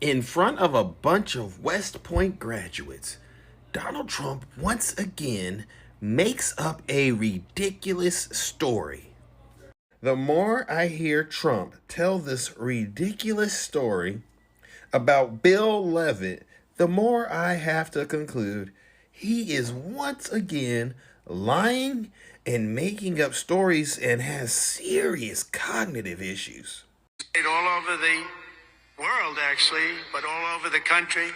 In front of a bunch of West Point graduates, Donald Trump once again makes up a ridiculous story. The more I hear Trump tell this ridiculous story about Bill Levitt, the more I have to conclude he is once again lying and making up stories and has serious cognitive issues. All over the world, actually, but all over the country.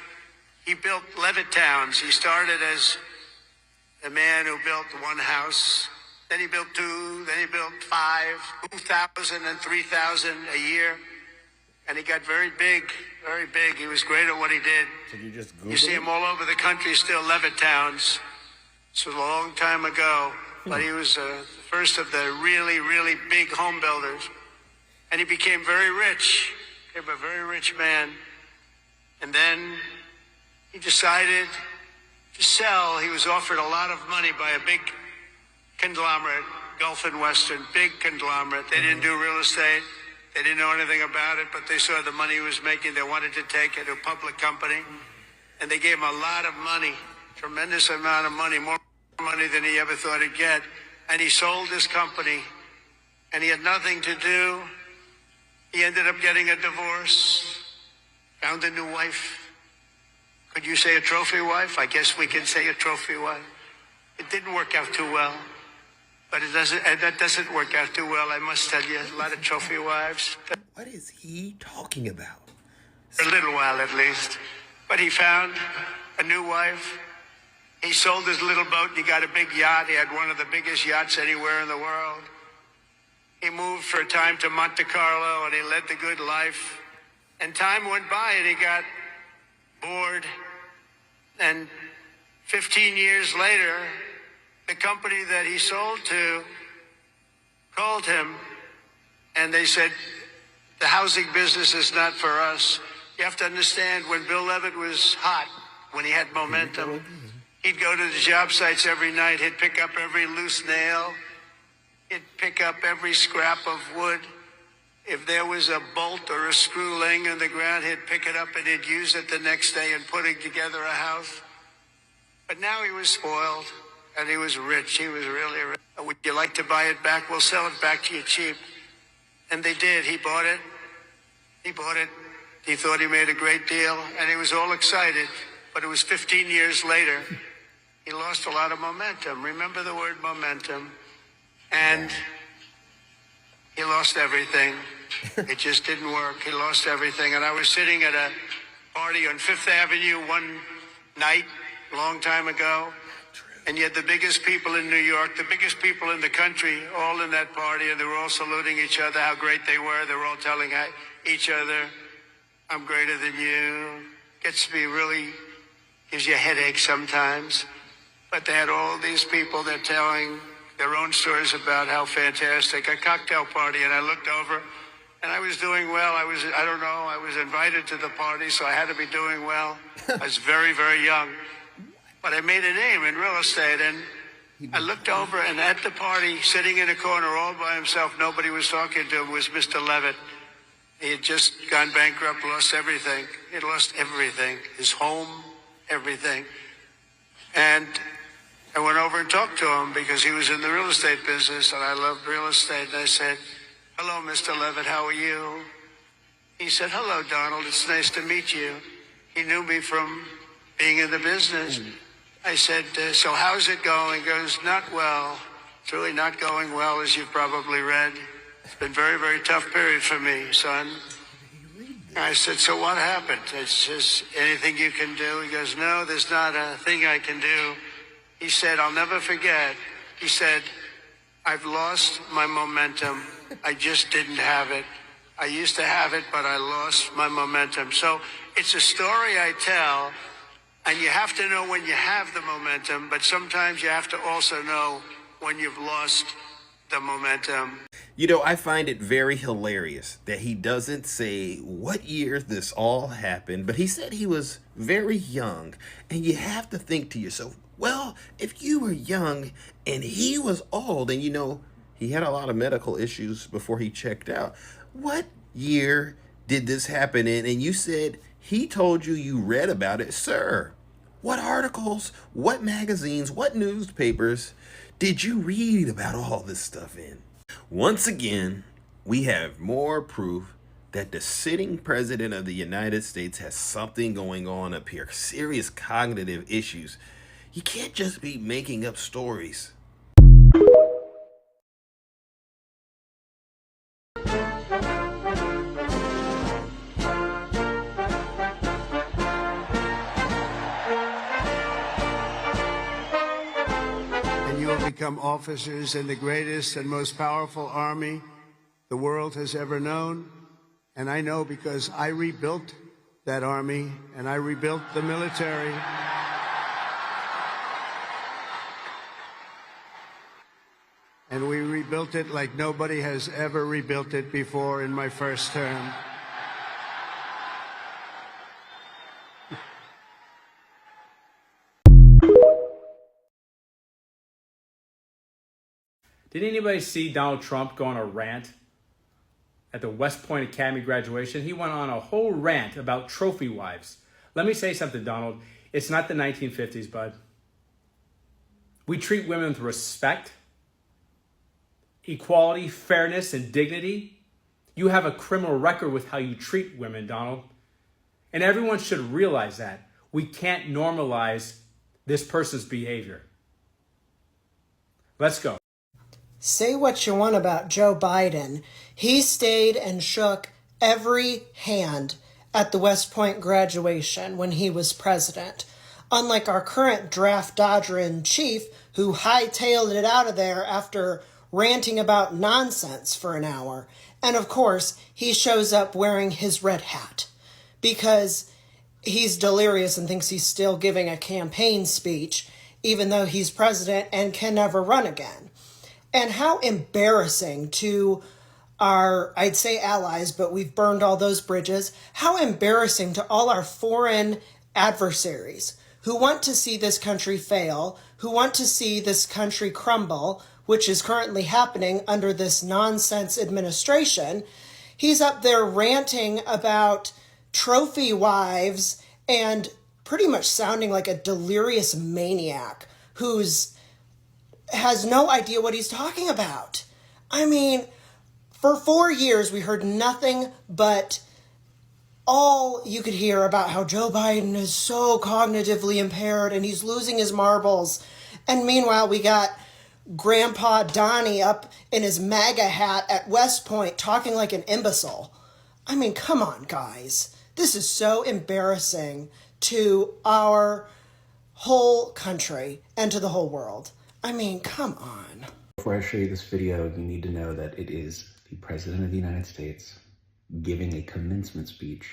He built Levitt towns. He started as a man who built one house. Then he built two. Then he built 5, 2,000 and 3,000 a year. And he got very big, very big. He was great at what he did. Did you just Google You see him all over the country, still Levitt towns. This was a long time ago, but he was the first of the really, really big home builders. And he became very rich, became a very rich man. And then he decided to sell. He was offered a lot of money by a big conglomerate, Gulf and Western, big conglomerate. They didn't do real estate. They didn't know anything about it, but they saw the money he was making. They wanted to take it to a public company. And they gave him a lot of money, tremendous amount of money, more money than he ever thought he'd get. And he sold this company, and he had nothing to do. He ended up getting a divorce, found a new wife. Could you say a trophy wife? I guess we can say a trophy wife. It didn't work out too well, but that doesn't work out too well, I must tell you. A lot of trophy wives. What is he talking about? For a little while at least. But he found a new wife. He sold his little boat and he got a big yacht. He had one of the biggest yachts anywhere in the world. He moved for a time to Monte Carlo and he led the good life. And time went by and he got bored. And 15 years later, the company that he sold to called him and they said, the housing business is not for us. You have to understand, when Bill Levitt was hot, when he had momentum, he'd go to the job sites every night. He'd pick up every loose nail. He'd pick up every scrap of wood. If there was a bolt or a screw laying on the ground, he'd pick it up and he'd use it the next day in putting together a house. But now he was spoiled and he was rich. He was really rich. Would you like to buy it back? We'll sell it back to you cheap. And they did. He bought it. He bought it. He thought he made a great deal and he was all excited. But it was 15 years later. He lost a lot of momentum. Remember the word momentum. And he lost everything. It just didn't work. He lost everything. And I was sitting at a party on Fifth Avenue one night, a long time ago. And you had the biggest people in New York, the biggest people in the country, all in that party. And they were all saluting each other, how great they were. They were all telling each other, I'm greater than you. Gets to be really, gives you a headache sometimes. But they had all these people, they're telling their own stories about how fantastic. A cocktail party, and I looked over, and I was doing well. I was invited to the party, so I had to be doing well. I was very, very young. But I made a name in real estate, and I looked over, and at the party, sitting in a corner all by himself, nobody was talking to him, was Mr. Levitt. He had just gone bankrupt, lost everything. He had lost everything, his home, everything. And I went over and talked to him because he was in the real estate business and I loved real estate. And I said, hello, Mr. Levitt, how are you? He said, hello, Donald, it's nice to meet you. He knew me from being in the business. I said, so how's it going? He goes, not well. It's really not going well, as you've probably read. It's been a very, very tough period for me, son. I said, so what happened? It's just anything you can do? He goes, no, there's not a thing I can do. He said, I'll never forget. He said, I've lost my momentum. I just didn't have it. I used to have it, but I lost my momentum. So it's a story I tell, and you have to know when you have the momentum, but sometimes you have to also know when you've lost the momentum. You know, I find it very hilarious that he doesn't say what year this all happened, but he said he was very young. And you have to think to yourself, well, if you were young and he was old, and you know, he had a lot of medical issues before he checked out, what year did this happen in? And you said He told you you read about it, sir. What articles, what magazines, what newspapers did you read about all this stuff in? Once again, we have more proof that the sitting president of the United States has something going on up here, serious cognitive issues. You can't just be making up stories. And you will become officers in the greatest and most powerful army the world has ever known. And I know because I rebuilt that army and I rebuilt the military. And we rebuilt it like nobody has ever rebuilt it before in my first term. Did anybody see Donald Trump go on a rant at the West Point Academy graduation? He went on a whole rant about trophy wives. Let me say something, Donald. It's not the 1950s, bud. We treat women with respect, equality, fairness, and dignity. You have a criminal record with how you treat women, Donald. And everyone should realize that. We can't normalize this person's behavior. Let's go. Say what you want about Joe Biden. He stayed and shook every hand at the West Point graduation when he was president. Unlike our current draft dodger-in-chief, who hightailed it out of there after ranting about nonsense for an hour. And of course, he shows up wearing his red hat because he's delirious and thinks he's still giving a campaign speech, even though he's president and can never run again. And how embarrassing to our, I'd say allies, but we've burned all those bridges. How embarrassing to all our foreign adversaries who want to see this country fail, who want to see this country crumble, which is currently happening under this nonsense administration. He's up there ranting about trophy wives and pretty much sounding like a delirious maniac who's has no idea what he's talking about. I mean, for 4 years, we heard nothing but all you could hear about how Joe Biden is so cognitively impaired and he's losing his marbles. And meanwhile, we got Grandpa Donnie up in his MAGA hat at West Point talking like an imbecile. I mean, come on, guys. This is so embarrassing to our whole country and to the whole world. I mean, come on. Before I show you this video, you need to know that it is the President of the United States giving a commencement speech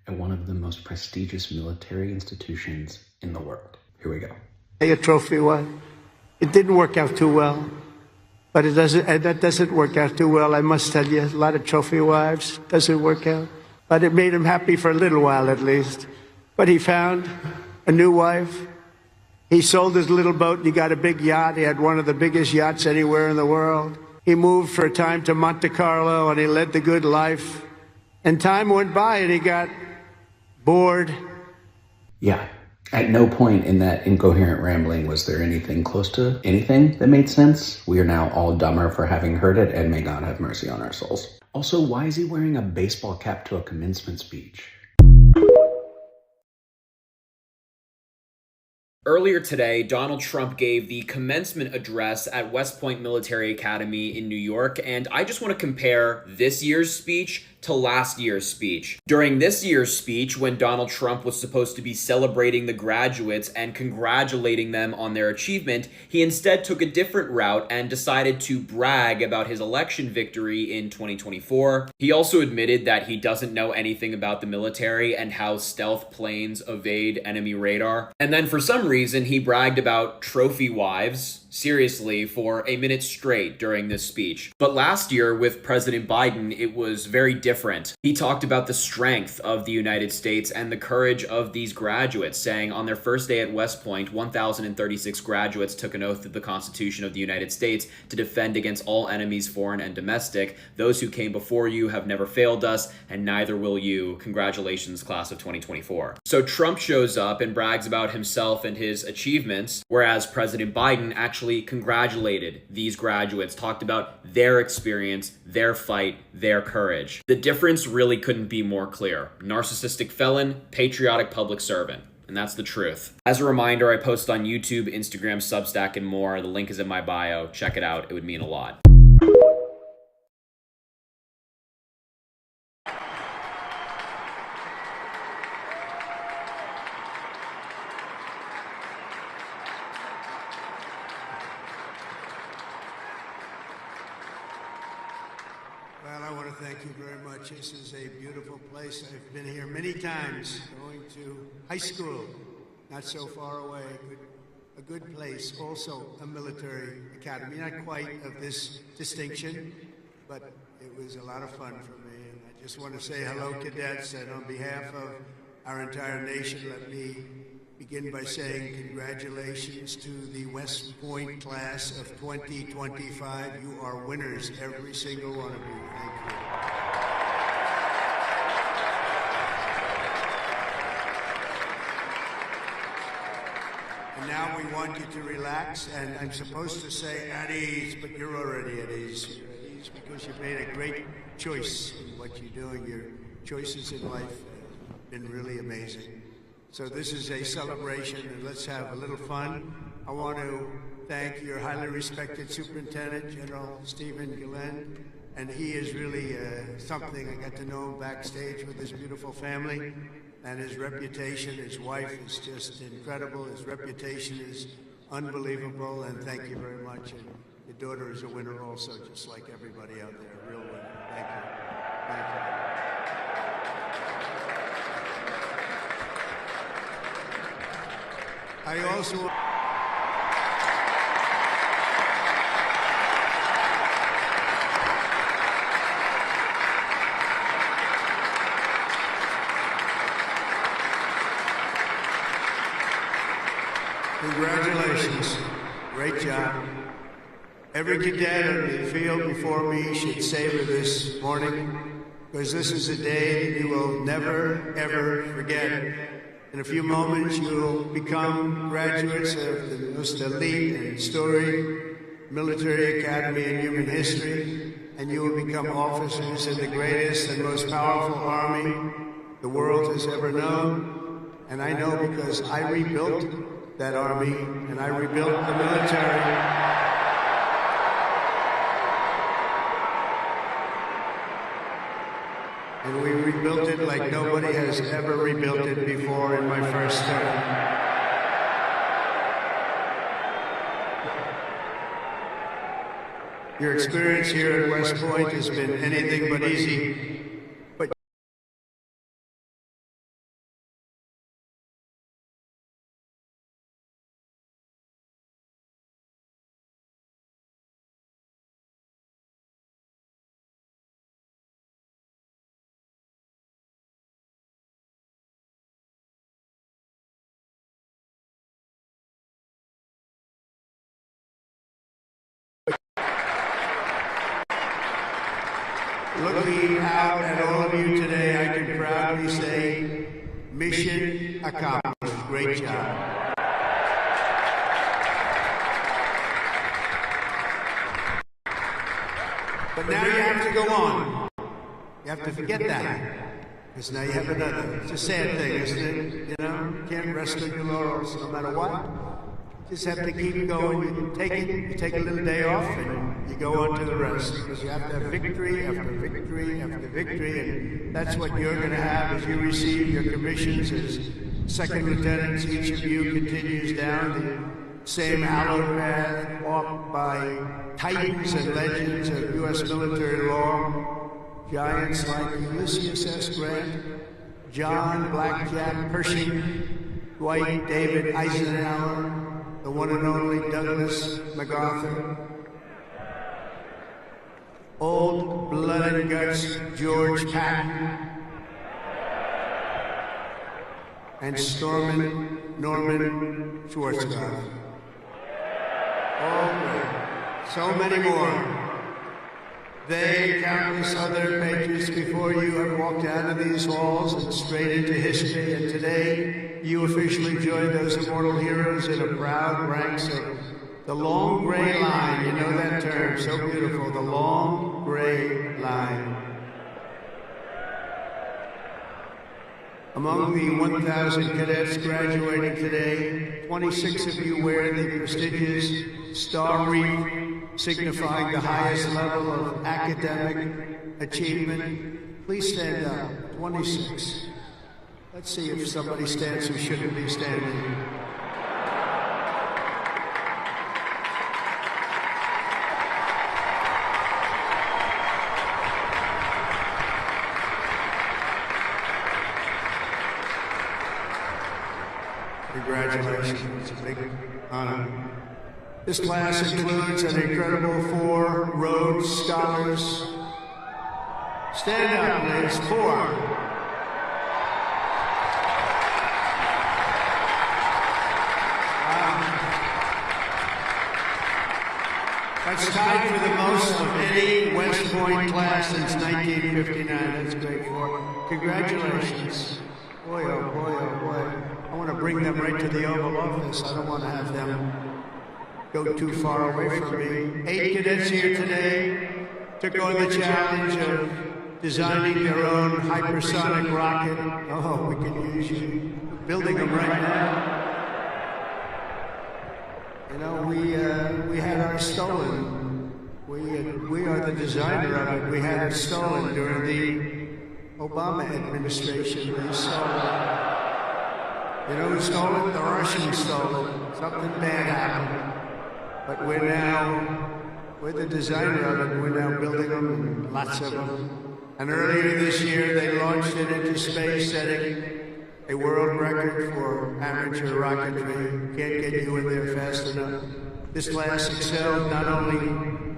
at one of the most prestigious military institutions in the world. Here we go. A trophy wife. It didn't work out too well, but that doesn't work out too well. I must tell you, a lot of trophy wives doesn't work out, but it made him happy for a little while at least. But he found a new wife. He sold his little boat and he got a big yacht. He had one of the biggest yachts anywhere in the world. He moved for a time to Monte Carlo and he led the good life. And time went by and he got bored. Yeah, at no point in that incoherent rambling was there anything close to anything that made sense. We are now all dumber for having heard it, and may God have mercy on our souls. Also, why is he wearing a baseball cap to a commencement speech? Earlier today, Donald Trump gave the commencement address at West Point Military Academy in New York, and I just want to compare this year's speech to last year's speech. During this year's speech, when Donald Trump was supposed to be celebrating the graduates and congratulating them on their achievement, he instead took a different route and decided to brag about his election victory in 2024. He also admitted that he doesn't know anything about the military and how stealth planes evade enemy radar. And then for some reason, he bragged about trophy wives, seriously, for a minute straight during this speech. But last year with President Biden, it was very different. different. He talked about the strength of the United States and the courage of these graduates, saying on their first day at West Point, 1,036 graduates took an oath of the Constitution of the United States to defend against all enemies, foreign and domestic. Those who came before you have never failed us, and neither will you. Congratulations, class of 2024. So Trump shows up and brags about himself and his achievements, whereas President Biden actually congratulated these graduates, talked about their experience, their fight, their courage. The difference really couldn't be more clear. Narcissistic felon, patriotic public servant. And that's the truth. As a reminder, I post on YouTube, Instagram, Substack, and more. The link is in my bio. Check it out. It would mean a lot. Well, I want to thank you very much. This is a beautiful place. I've been here many times, going to high school, not so far away. A good place, also a military academy. Not quite of this distinction, but it was a lot of fun for me. And I just want to say hello, cadets, and on behalf of our entire nation, let me begin by saying congratulations to the West Point class of 2025. You are winners, every single one of you. Thank you. And now we want you to relax, and I'm supposed to say at ease, but you're already at ease. You're at ease because you made a great choice in what you're doing. Your choices in life have been really amazing. So this is a celebration, and let's have a little fun. I want to thank your highly respected Superintendent, General Stephen Gillen, and he is really something. I got to know him backstage with his beautiful family, and his reputation, his wife is just incredible. His reputation is unbelievable, and thank you very much. And your daughter is a winner also, just like everybody out there, a real winner. Thank you. Thank you. I also congratulations. Great job. Every cadet on the field before me should savor this morning, because this is a day that you will never, ever forget. In a few moments, you will become graduates of the most elite and storied military academy in human history, and you will become officers in the greatest and most powerful army the world has ever known. And I know because I rebuilt that army, and I rebuilt the military. And we rebuilt it like nobody has ever rebuilt it before in my first term. Your experience here at West Point has been anything but easy. But looking out at all of you today, I can proudly say, mission accomplished. Great job. But now you have to go on. You have to forget that. Because now you have another. It's a sad thing, isn't it? You know, you can't rest on your laurels no matter what. Just have to keep going. You take it. You take a little day off, and you go on to the rest. Because you have to have victory after victory after victory, and that's what you're going to have as you receive your commissions as second lieutenants. Each of you continues down the same hallowed path walked by titans and legends of U.S. military law, giants like Ulysses S. Grant, John Blackjack Pershing, Dwight David Eisenhower, the one and only Douglas MacArthur. Old Blood and Guts George Patton, and Norman Schwarzkopf. Oh, so many more. They and countless other patriots before you have walked out of these halls and straight into history, and today you officially join those immortal heroes in a proud ranks of the long gray line. You know that term, so beautiful, the long gray line. Among the 1,000 cadets graduating today, 26 of you wear the prestigious Star Wreath, signifying the highest level of academic achievement. Please stand up. 26. Let's see if somebody stands who shouldn't be standing. Congratulations. It's a big honor. This class includes an incredible 4 Rhodes Scholars. Stand up, please. 4. Wow. That's tied for the most of any West Point class since 1959. That's great. 4. Congratulations. Boy, oh boy, oh boy. I want to bring them right to the Oval Office. I don't want to have them go too far away from me. 8 cadets here today took on the challenge of designing their own hypersonic rocket. Oh, we can use you. Building them right now. You know, we had ours stolen. We are the designer of it. We had it stolen during the Obama administration. They stole it. You know who stole it? The Russians stole it. Something bad happened. But we're the designer of it. We're now building them, and lots of them. And earlier this year, they launched it into space, setting a world record for amateur rocketry. Can't get you in there fast enough. This class excelled not only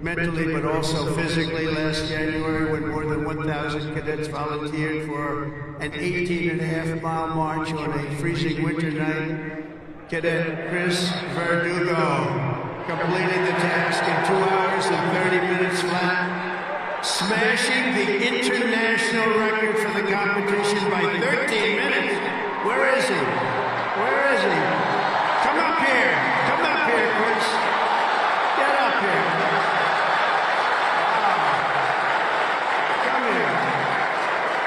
mentally but also physically last January when more than 1,000 cadets volunteered for an 18.5-mile march on a freezing winter night. Cadet Chris Verdugo completing the task in 2 hours and 30 minutes flat, smashing the international record for the competition by 13 minutes. Where is he? Where is he? Come up here. Come up here, Chris. Get up here. Wow. Come here.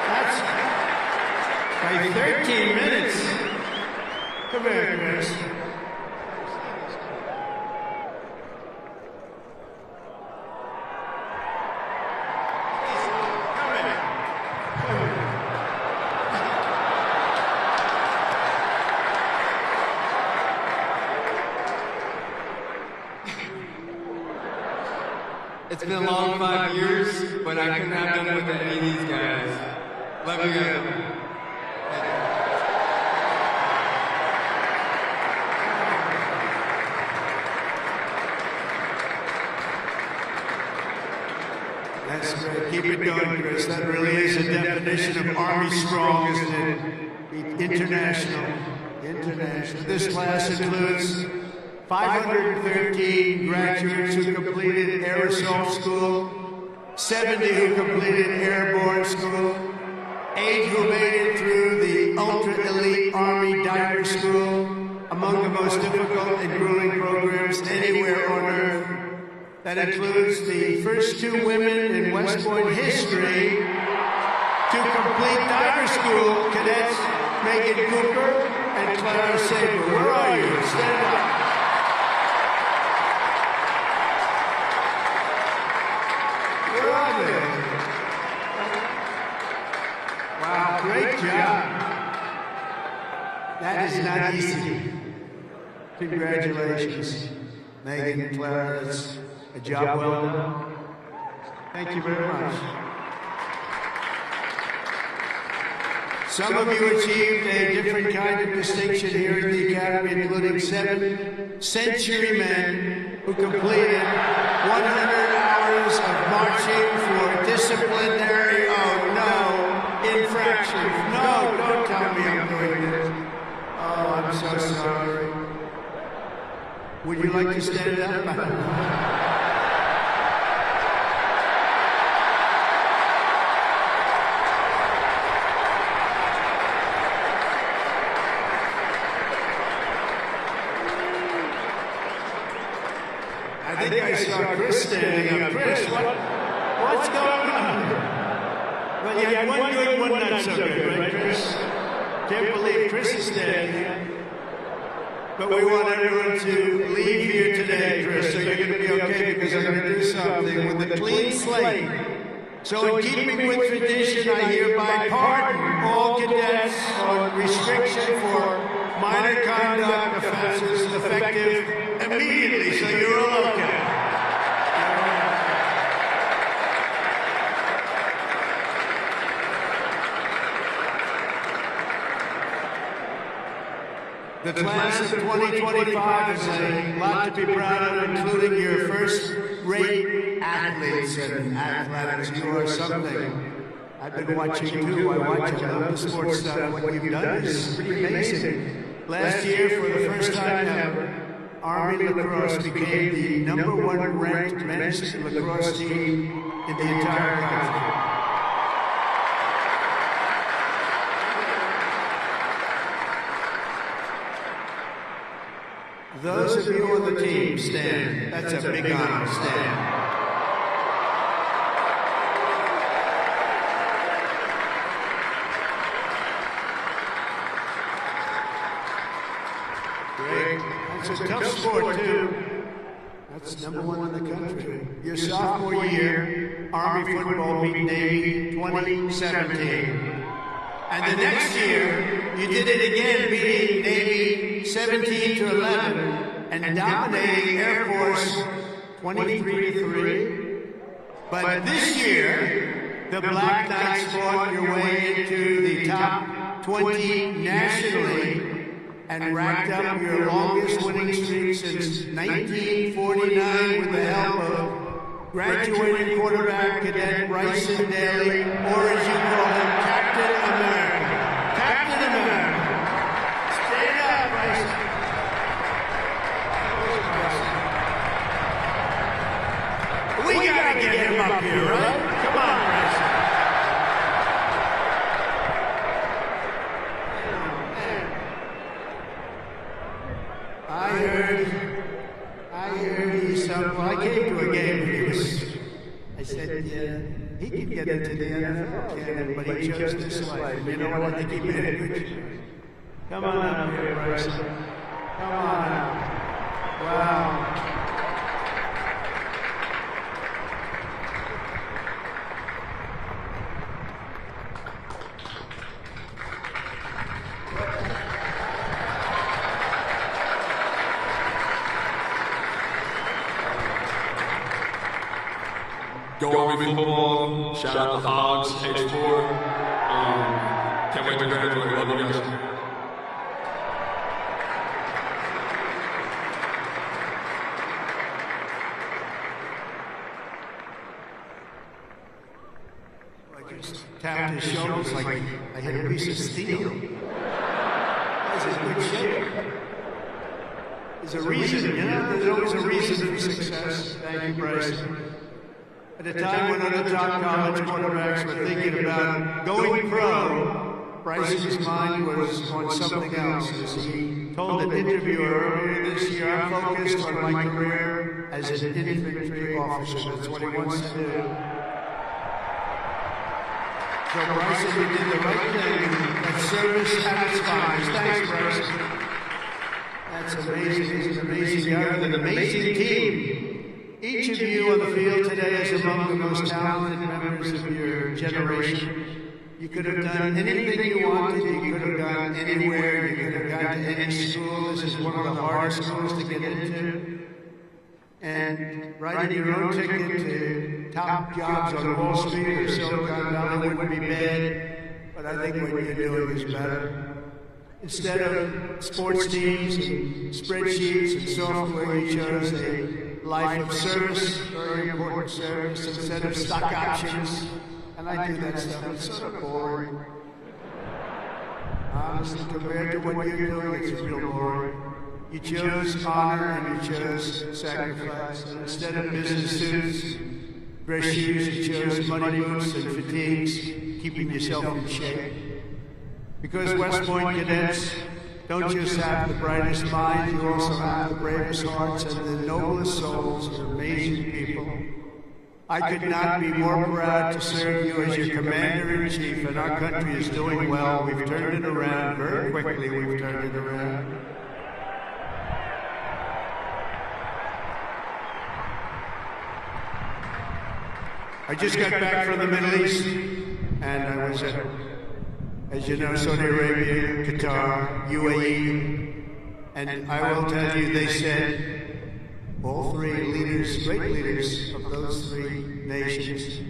That's by 13 minutes. Come here, Chris. It's been a long 5 years, but I couldn't have done it with any of these guys. Love you guys. That's great. Keep it going, Chris. That really is a definition of Army strong, isn't it? International. International. This class includes 513 graduates who completed Air Assault School, 70 who completed Airborne School, 8 who made it through the ultra-elite Army Diver School, among the most difficult and grueling programs anywhere on Earth. That includes the first 2 women in West Point history to complete diver school, cadets Megan Cooper and Clara Saber. Where are you? Stand up. Where are they? Wow, great job. That is not easy. Congratulations, Megan and Clara. That's a job well done. Thank you very much. Some of you achieved a different kind of distinction here at the Academy, including 7 century men who completed 100 hours of marching for disciplinary, infractions. No, don't tell me I'm doing this. Oh, I'm so sorry. Would you like to stand up? I think I saw Chris standing up. Chris, what's going on? Well, you had one good, one not so good, right, Chris? Can't believe Chris is standing. But we want everyone to leave here today, Chris, so you're going to be okay, because I'm going to do something with a clean slate. So in keeping with tradition, I hereby pardon all cadets on restriction for minor conduct offenses effective immediately, so you're all okay. The class of 2025 is a lot to be proud of, including your first-rate athletes and athletics. You are something. I've been watching too. I love the sports stuff. What you've done is pretty amazing. Last year, for the first time ever, Army lacrosse became the #1 ranked men's lacrosse team in the entire country. Those of you on the team, stand. That's a big honor. Stand. Great. That's a tough sport, too. That's #1 in the country. Your sophomore year, Army football beat Navy 2017. And the next year, you did it again, beating Navy 17-11 and dominating Air Force 23-3. But this year, the Black Knights fought your way into the top 20 nationally and racked up your longest winning streak since 1949 with the help of graduating quarterback cadet Bryson Daly, or as you call him, Captain America. Captain America. Stand up, Bryson. We gotta get him up here, right? Come on, Bryson. I heard he's well, I came to a game and I said, he can get into the NFL, but he chose this life. You know what? I think he made a good choice. Come on up here, Bryson. Come on up. Wow. Go Army football. Shout out the Hogs, H4. Can't wait to graduate. Love you guys. I just tapped his shoulders like I hit a piece of steel. That's in good shape. There's a reason, you know? There's always a reason for success. Thank you, Bryson. At a time when other top college quarterbacks were thinking about going pro, Bryson's mind was on something else. As he told an interviewer earlier this year, I'm focused on my career as an infantry officer. That's what he wants to do. So Bryson, you did the right thing. That service satisfies. Thanks, Bryson. That's amazing. He's an amazing guy with an amazing team. Each of you on the field today is among the most talented members of your generation. You could have done anything you wanted. You could have gone anywhere. You could have gone to any school. This is one of the hardest schools to get into. And writing your own ticket to top jobs on Wall Street or Silicon Valley wouldn't be bad. But but I think what you're doing is better. Instead of sports teams and spreadsheets and software, you chose a life of service, very important service, instead of stock options. And I do that stuff. It's sort of boring. Honestly, compared to what you're doing, it's real boring. You chose honor and you chose sacrifice. And instead of business suits, dress shoes, you chose money boots and fatigues, keeping yourself in shape. Because West Point cadets don't just have the brightest minds, you also have the bravest hearts and the noblest souls. You're amazing people. I could not be more proud to serve you as your commander-in-chief, and our country is doing well. We've turned it around very quickly. We've turned it around. I just got back from the Middle East, and I was at, as you know, Saudi Arabia, Qatar, UAE, and I will tell you, they said, all three leaders, great leaders of those three nations,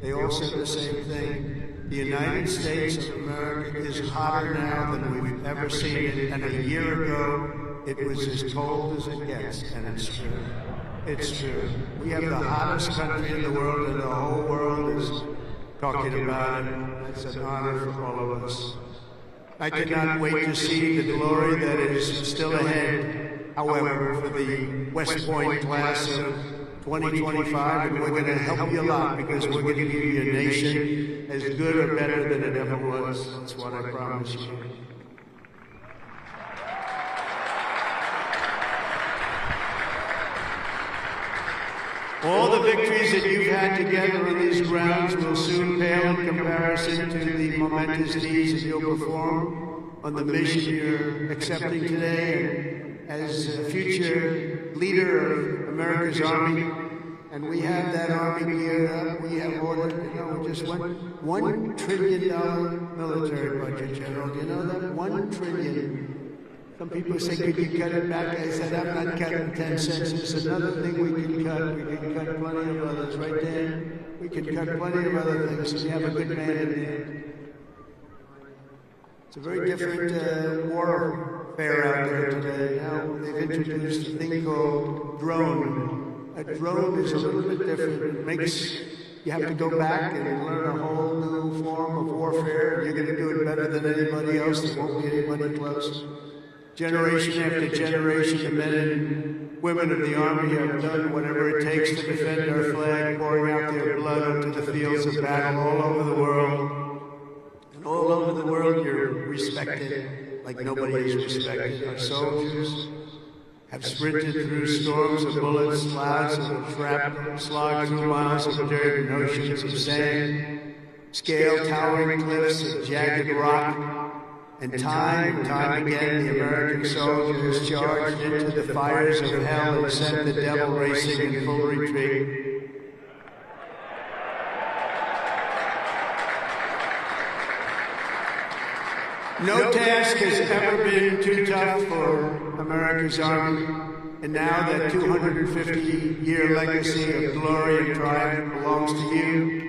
they all said the same thing. The United States of America is hotter now than we've ever seen it, and a year ago, it was as cold as it gets, and it's true. It's true. We have the hottest country in the world, and the whole world is talking about it. It's an honor for all of us. I cannot wait to see the glory that is still ahead. However, for the West Point class of 2025, and we're going to help you a lot because we're going to give you a nation as good or better than it ever was. That's what I promise you. All the victories that you've had together on these grounds will soon pale in comparison to the momentous deeds that you'll perform on the mission you're accepting today as a future leader of America's Army. And we have that Army geared up. We have ordered, just $1 trillion military budget, General. You know that? $1 trillion. Some people say, could you cut it back? I said, I'm not cutting 10 cents. It's another thing we can cut. We can cut plenty of others, right, Dan? We can cut plenty of other things. We have a good man in there. It's a very different warfare out there today. Now they've introduced a thing called drone. A drone is a little bit different. It makes you have to go back and learn a whole new form of warfare. You're going to do it better than anybody else. There won't be anybody close. Generation after generation, the men and women of the Army have done whatever it takes to defend our flag, pouring out their blood onto the fields of battle all over the world. And all over the world, you're respected like nobody is respected. Our soldiers have sprinted through storms of bullets, clouds of shrapnel, slogged through miles of dirt and oceans of sand, scaled towering cliffs of jagged rock. And time again, the American soldiers charged into the fires of hell and sent the devil racing in full retreat. No task has ever been too tough for America's Army, and now that 250-year legacy of glory and triumph belongs to you.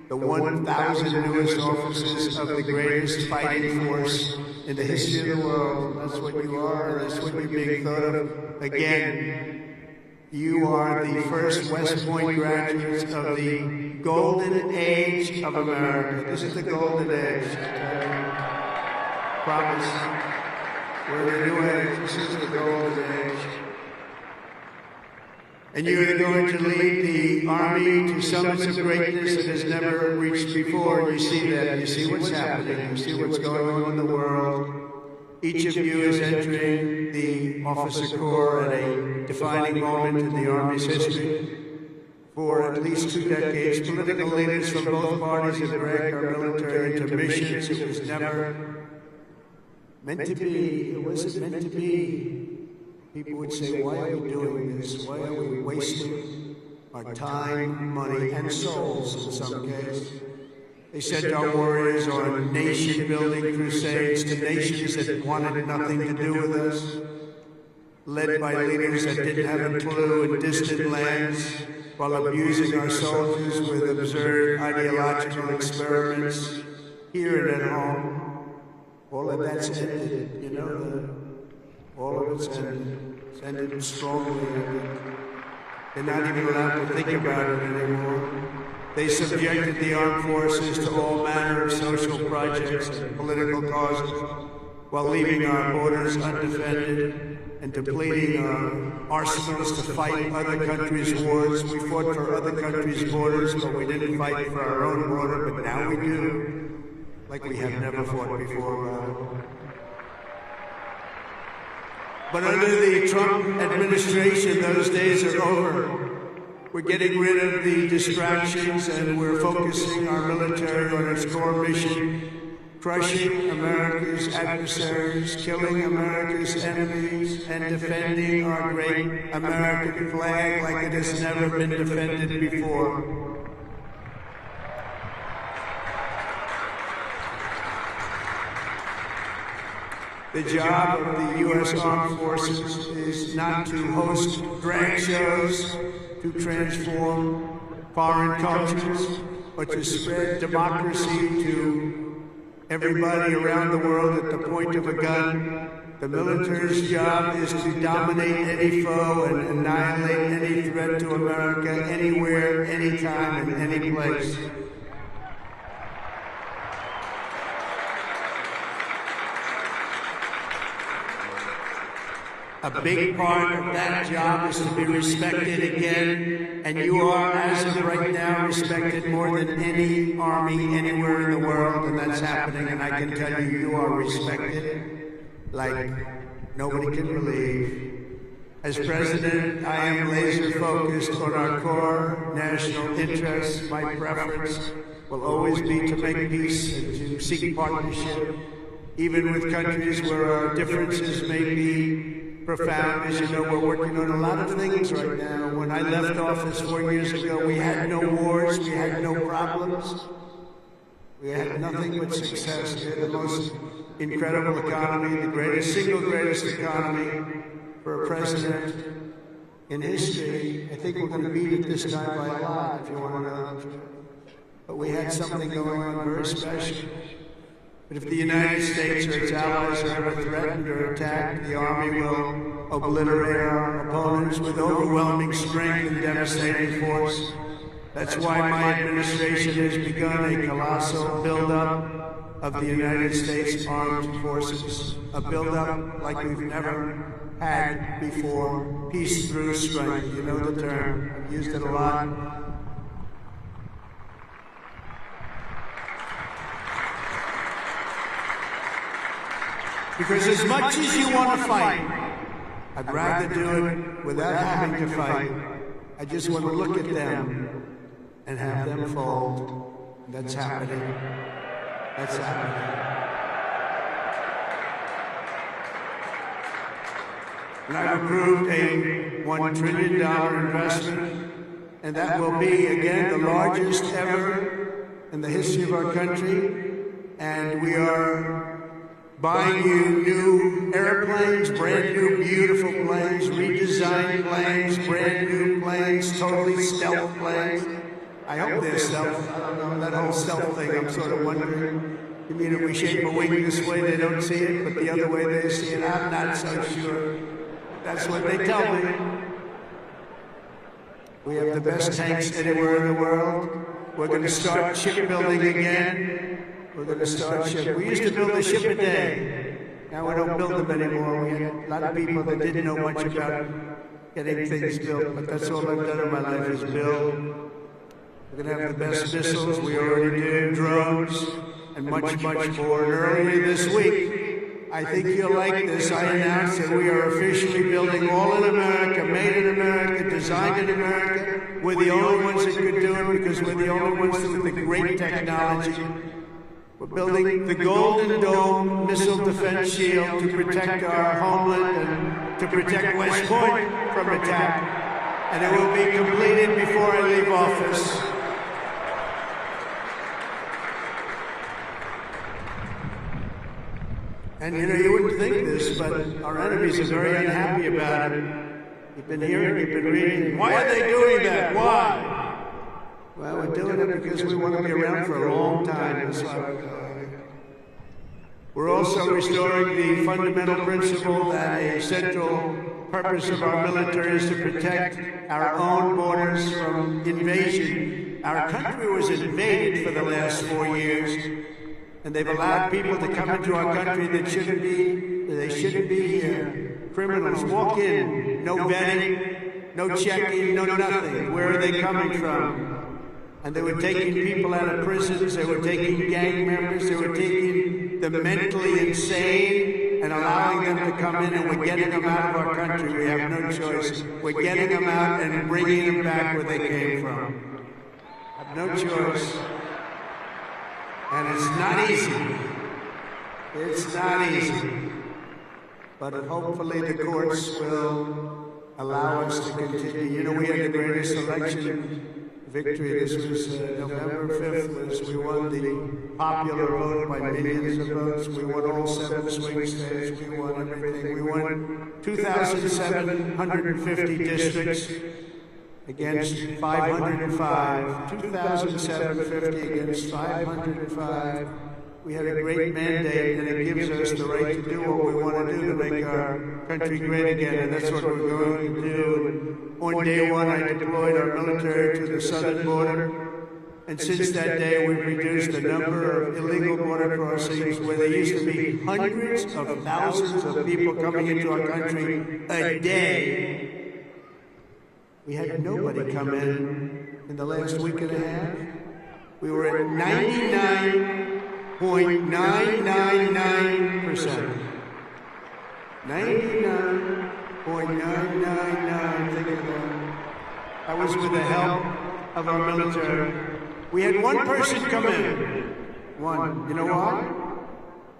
The 1,000 newest officers of the greatest fighting force in the history of the world. That's what you are, and that's what you're being thought of. Again, you are the first West Point graduates of the golden age of America. This is the golden age. Promise. We're in a new age. This is the golden age. And you're going to lead the Army to summits of greatness that has never reached before. You see that. You see what's happening. You see what's going on in the world. Each of you is entering the officer corps at a defining moment in the Army's history. For at least 2 decades, political leaders from both parties have dragged our military into missions it was never meant to be. It wasn't meant to be. People would say, why are we doing this? Why are we wasting our time, money, and souls in some cases? They sent our warriors on nation-building crusades to nations that wanted nothing to do with us, led by leaders that didn't have a clue in distant lands, while abusing our soldiers with absurd ideological experiments. here and at home. All of that's ended, you know, all of it's ended. It's ended strongly. They're not even allowed to think about it anymore. They subjected the armed forces to all manner of social projects and political causes, while leaving our borders undefended and depleting our arsenals to fight other countries' wars. We fought for other countries' borders, but we didn't fight for our own border, but now we do, like we have never fought before. But under the Trump administration, those days are over. We're getting rid of the distractions and we're focusing our military on its core mission, crushing America's adversaries, killing America's enemies, and defending our great American flag like it has never been defended before. The job of the U.S. Armed Forces is not to host drag shows, to transform foreign cultures, but to spread democracy to everybody around the world at the point of a gun. The military's job is to dominate any foe and annihilate any threat to America anywhere, anytime, and any place. A big part of that job is to be respected again, and you are, as of right now, respected more than any army anywhere in the world, and that's happening, and I can tell you, you are respected like nobody can believe. As president, I am laser focused on our core national interests. My preference will always be to make peace and to seek partnership, even with countries where our differences may be profound. As you know, we're working on a lot of things right now. When I left office 4 years ago, we had no wars, we had no problems. We had nothing but success. We had the most incredible economy, the single greatest economy for a president in history. I think we're going to beat it this time by a lot, if you want to know. But we had something going on very special. But if the United States or its allies are ever threatened or attacked, the Army will obliterate our opponents with overwhelming strength and devastating force. That's why my administration has begun a colossal buildup of the United States Armed Forces, a buildup like we've never had before. Peace through strength, you know the term. I've used it a lot. Because as much as you want to fight, I'd rather do it without having to fight. I just want to look at them and have them fold. That's happening. That's happening. And I've approved a $1 trillion investment, and that will be, again, the largest ever in the history of our country. And we are buying you new airplanes, brand new beautiful planes, redesigned planes, brand new planes, totally stealth planes. I hope they're stealth. I don't know, that whole stealth thing, I'm sort of wondering. You mean if we shape a wing this way, they don't see it, but the other way they see it? I'm not so sure. That's what they tell me. We have the best tanks anywhere in the world. We're going to start shipbuilding again. We're going to start ship. We used to build a ship a day. Now we don't build them anymore. We had a lot of people that didn't know much about getting things built, but that's all I've done in my life is build. We're going to have the best missiles. We already do drones and much, much more. And earlier this week, I think you'll like this. I announced that we are officially building all in America, made in America, designed in America. We're the only ones that could do it because we're the only ones with the great technology. We're building the Golden Dome missile defense shield to protect our homeland and to protect West Point from attack. And it will be completed before I leave office. And you know, you wouldn't think this, but our enemies are very unhappy about it. You've been hearing, you've been reading. Why are they doing that? Why? Well, we're doing it because we want to be around for a long time. That's why we're doing it. We're also restoring the fundamental principle that a central purpose of our military is to protect our own borders from invasion. Our country was invaded for the last 4 years, and they've allowed people to come into our country that they shouldn't be here. Criminals walk in, no vetting, no checking, no nothing. Where are they coming from? And they were taking people out of prisons, they were taking gang members, they were taking the mentally insane and allowing them to come in, and we're getting them out of our country. We have no choice. We're getting them out and bringing them back where they came from. Have no choice. And it's not easy. It's not easy. But hopefully the courts will allow us to continue. You know, we had the greatest election victory. This was November 5th. We won the popular vote by millions of votes. We won all 7 swing states. We won everything. We won 2,750 districts against 505. 2,750 against 505. We had a great mandate, and it gives us the right to do what we want to do to make our country great again, and that's what we're going to do. On day one, I deployed our military to the southern border, and since that day, we've reduced the number of illegal border crossings, where there used to be hundreds of thousands of people coming into our country a day. We had nobody come in the last week and a half. We were at 99.999%. 99.999. Think of that. That was with the help of our military. We had one person come in. One. You know why?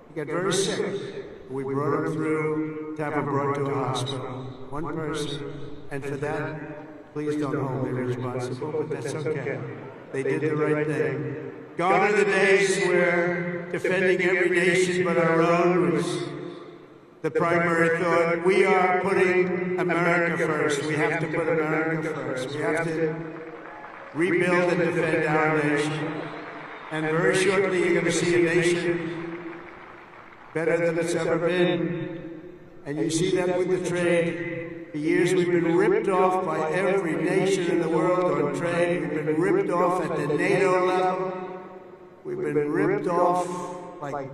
He got very sick. We brought him through to have him brought to a hospital. One person. And for that, please don't hold me responsible, but that's okay. They did the right thing. Gone are the days where defending every nation but our own was the primary thought. We are putting America first. We have to put America first. We have to rebuild and defend our nation. And very shortly you're going to see a nation better than it's ever been. And you see that with the trade. For years we've been ripped off by every nation in the world on trade. We've been ripped off at the NATO level. We've been ripped off like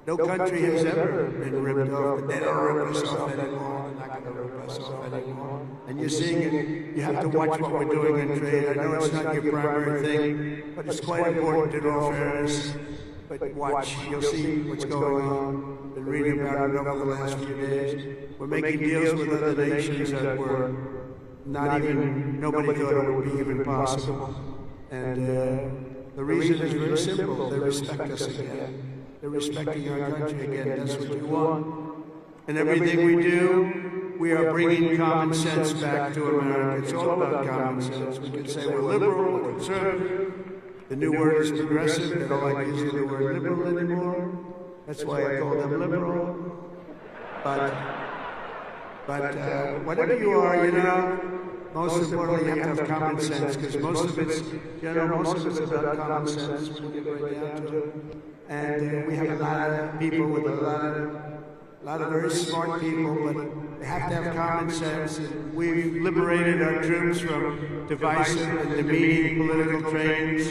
no country has ever been ripped off, but they don't rip us off anymore. They're not going to rip us off anymore. And you're seeing it. You have to watch what we're doing in trade. I know it's not your primary thing, but it's quite important in all fairness. But watch, you'll see what's going on. Been reading about it over the last few days. We're making deals with other nations that were not even, nobody thought it would be even possible. And the reason is very simple. They respect us again. They're respecting our country again. That's what you want. And everything we do, we are bringing common sense back to America. It's all about common sense. We can say we're liberal, we're conservative. The new word is progressive. They don't like using the word liberal anymore. That's why I call them liberal. But whatever you are, you know, most importantly, you have to have common sense, because most of it's about common sense when you get right down to it. And we have a lot of people with a lot of very smart people, but they have to have common sense. And we've liberated our troops from divisive and demeaning political trains.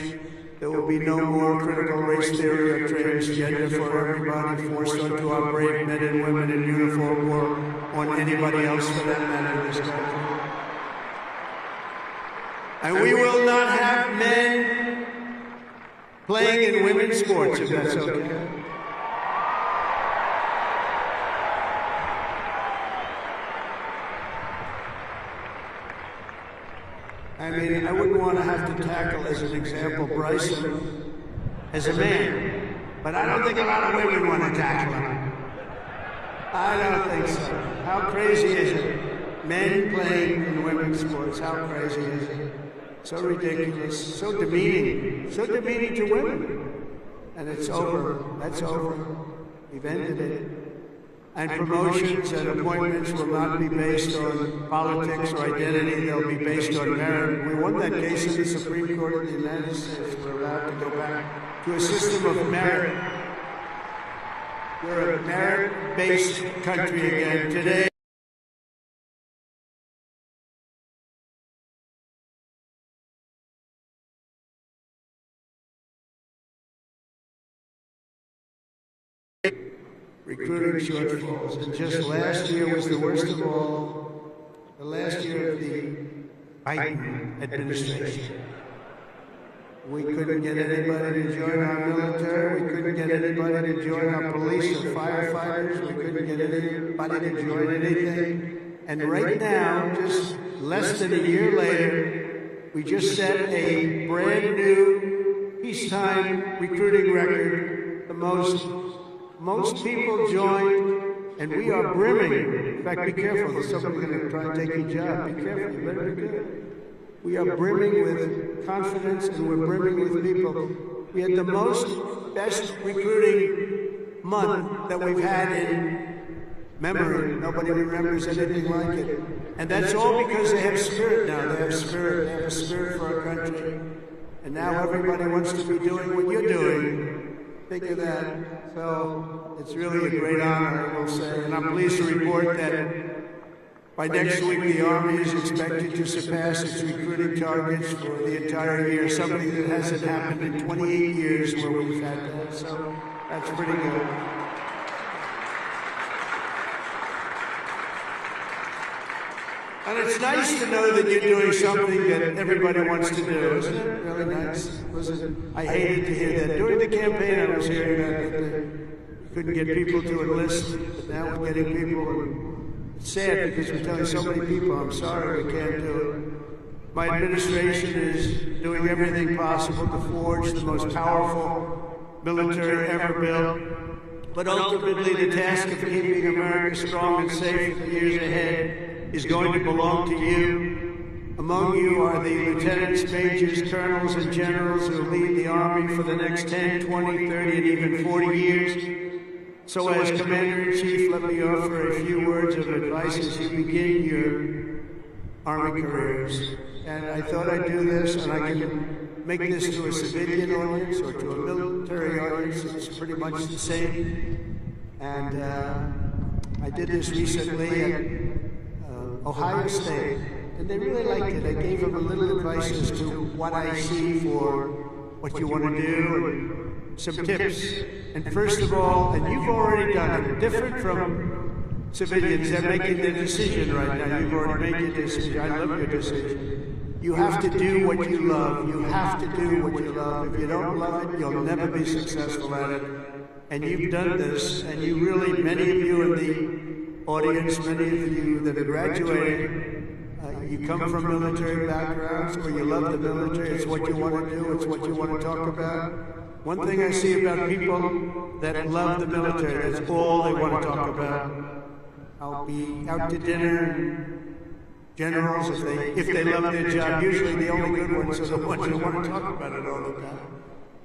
There will be no more critical race theory or transgender for everybody forced onto our brave men and women in uniform or on anybody else for that matter in this country. And we will not have men playing in women's sports, if that's okay. I mean, I wouldn't want to have to tackle, as an example, Bryson as a man, but I don't think a lot of women want to tackle him. I don't think so. How crazy is it? Men playing in women's sports, how crazy is it? So ridiculous, so demeaning to women. And it's over. That's over. We've ended it. And promotions and appointments will not be based on politics or identity. They'll be based on merit. We won that case in the Supreme Court of the United States. We're allowed to go back to a system of merit. We're a merit-based country again today. Recruiting shortfalls, and just last year was the worst of all. The last year of the Biden administration. We couldn't get anybody to join our military. We couldn't get anybody to join our police or firefighters. We couldn't get anybody to join anything. And right now, just less than a year later, we just set a brand new peacetime recruiting record. The most people joined, and we are brimming. In fact, be careful. There's somebody going to try and take your job. Be careful. You better be good. We are brimming with confidence, and we're brimming with people. We had the best recruiting month that we've had in memory. Nobody remembers anything like it. And that's all because they have spirit now. They have spirit. They have a spirit for our country. And now everybody wants to be doing what you're doing. Think of that. So it's really a great honor, I will say. And I'm pleased to report that by next week, the Army is expected to surpass its recruiting targets for the entire year, something that hasn't happened in 28 years where we've had that. So that's pretty good. And it's nice to know that you're doing something that everybody wants to do, isn't it? Really nice. Listen, I hated to hear that. During the campaign, I was hearing that you couldn't get people to enlist, but now we're getting people. It's sad because we're telling so many people, I'm sorry, we can't do it. My administration is doing everything possible to forge the most powerful military ever built. But ultimately, the task of keeping America strong and safe for the years ahead is going to belong to you. Among you are the lieutenants, majors, colonels, and generals who lead the Army for the next 10, 20, 30, and even 40 years. So as Commander-in-Chief, let me offer a few words of advice as you begin your Army careers. And I thought I'd do this, and I can make this to a civilian audience or to a military audience. It's pretty much the same. And I did this recently at Ohio State, and they really liked it. I gave them a little advice as to what I see for what you want to do, and some tips. And first of all, and you've already done it, different from civilians, they're making their decision right now. You've already made your decision. I love your decision. You have to do what you love. You have to do what you love. If you don't love it, you'll never be successful at it. And you've done this, and you really, many of you in the audience, many of you that are graduating, you come from military backgrounds, or you love the military, it's what you want to do, it's what you want to talk about. One thing I see about people that love the military, that's all they want to talk about. I'll be out to dinner, generals, if they love their job, usually the only good ones are the ones who want to talk about it all the time.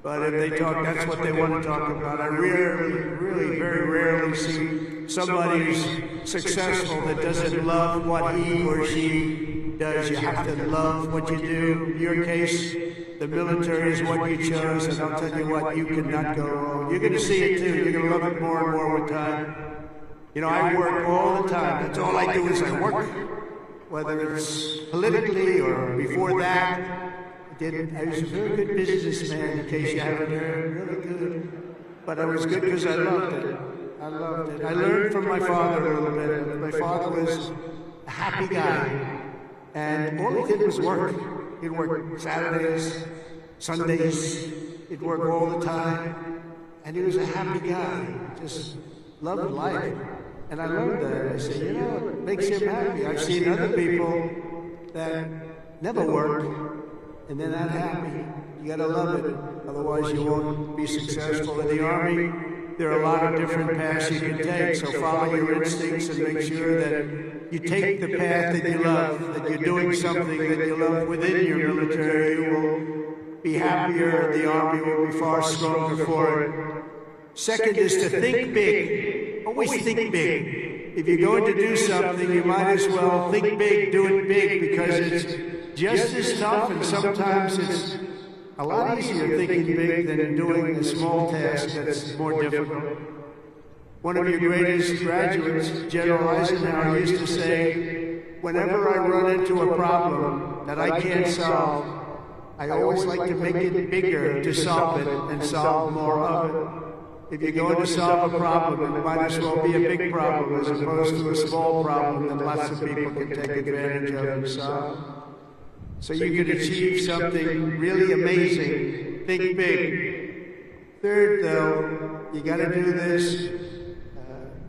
But if they talk, that's what they want to talk about. I really, very rarely see somebody who's successful that doesn't love what he or she does. You have to love what you do. In your case, the military is what you chose, and I'll tell you what, you cannot go wrong. You're going to see it too. You're going to love it more and more with time. You know, I work all the time. That's all I do is I work. Whether it's politically or before that. I was a very good businessman, in case you haven't heard, really good. But I was good because I loved it. I loved it. I learned from my father a little bit. My father was a happy guy, and all he did was work. He'd work Saturdays, Sundays, he'd work all the time, and he was a happy guy, just loved life. And I learned that. I said, you know, it makes him happy. I've seen other people that never work, and they're not happy. You gotta love it, otherwise you won't be successful. In the Army, there are a lot of different paths you can take, so follow your instincts and make sure that you take the path that you love, that you're doing something that you love within your military. You will be happier, the Army will be far stronger for it. Second is to think big. Always think big. If you're going to do something, you might as well think big, do it big, because it's just as tough, and sometimes it's a lot easier thinking big than doing a small task that's more difficult. One of your greatest graduates, General Eisenhower, used to say, whenever I run into a problem that I can't solve, I always like to make it bigger to solve it and solve more of it. If you're going to solve a problem, it might as well be a big problem as opposed to a small problem that lots of people can take advantage of and solve. So you can achieve something really amazing. Think big. Third, though, you got to do this.